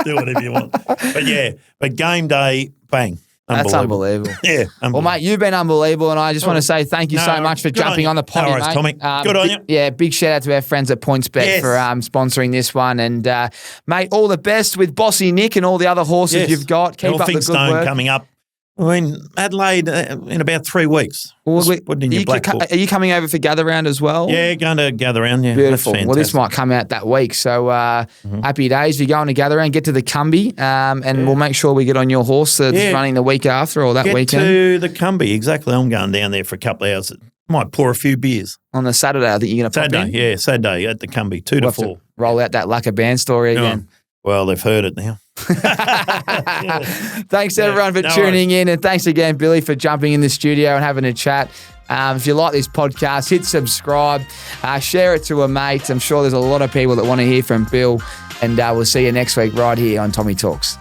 But game day, bang. That's unbelievable. Yeah, unbelievable. Well, mate, you've been unbelievable, and I just want to say thank you so much for jumping on the potty, mate. Tommy. Good on you. Yeah, big shout out to our friends at PointsBet for sponsoring this one. And, mate, all the best with Bossy Nick and all the other horses you've got. Keep up the good work. Coming up. We're in Adelaide in about 3 weeks. Well, put it in your black book. Are you coming over for Gather Round as well? Yeah, going to Gather Round, yeah. Beautiful. Well, this might come out that week. So happy days. If you're going to Gather Round, get to the Cumbie and we'll make sure we get on your horse that's running the week after or that weekend. Get to the Cumbie, exactly. I'm going down there for a couple of hours. Might pour a few beers. On the Saturday, I think you're going to pop in? Yeah, Saturday at the Cumbie, 2 to 4. Roll out that Lacquer Band story again. Well, they've heard it now. Thanks everyone for tuning in, and thanks again, Billy, for jumping in the studio and having a chat. If you like this podcast, hit subscribe, share it to a mate. I'm sure there's a lot of people that want to hear from Bill, and we'll see you next week right here on Tommy Talks.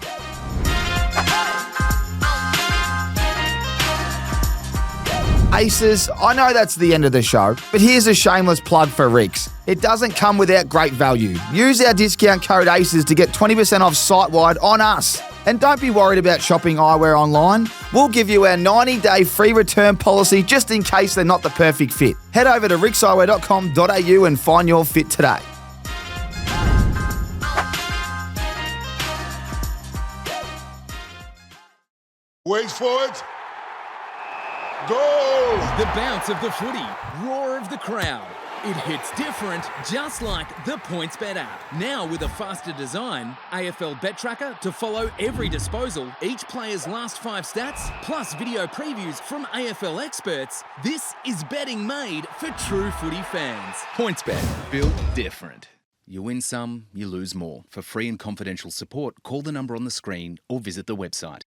Aces, I know that's the end of the show, but here's a shameless plug for Ricks. It doesn't come without great value. Use our discount code ACES to get 20% off site-wide on us. And don't be worried about shopping eyewear online. We'll give you our 90-day free return policy just in case they're not the perfect fit. Head over to rickseyewear.com.au and find your fit today. Waits for it. Goal! The bounce of the footy, roar of the crowd. It hits different, just like the PointsBet app. Now with a faster design, AFL Bet Tracker to follow every disposal, each player's last 5 stats, plus video previews from AFL experts. This is betting made for true footy fans. PointsBet, built different. You win some, you lose more. For free and confidential support, call the number on the screen or visit the website.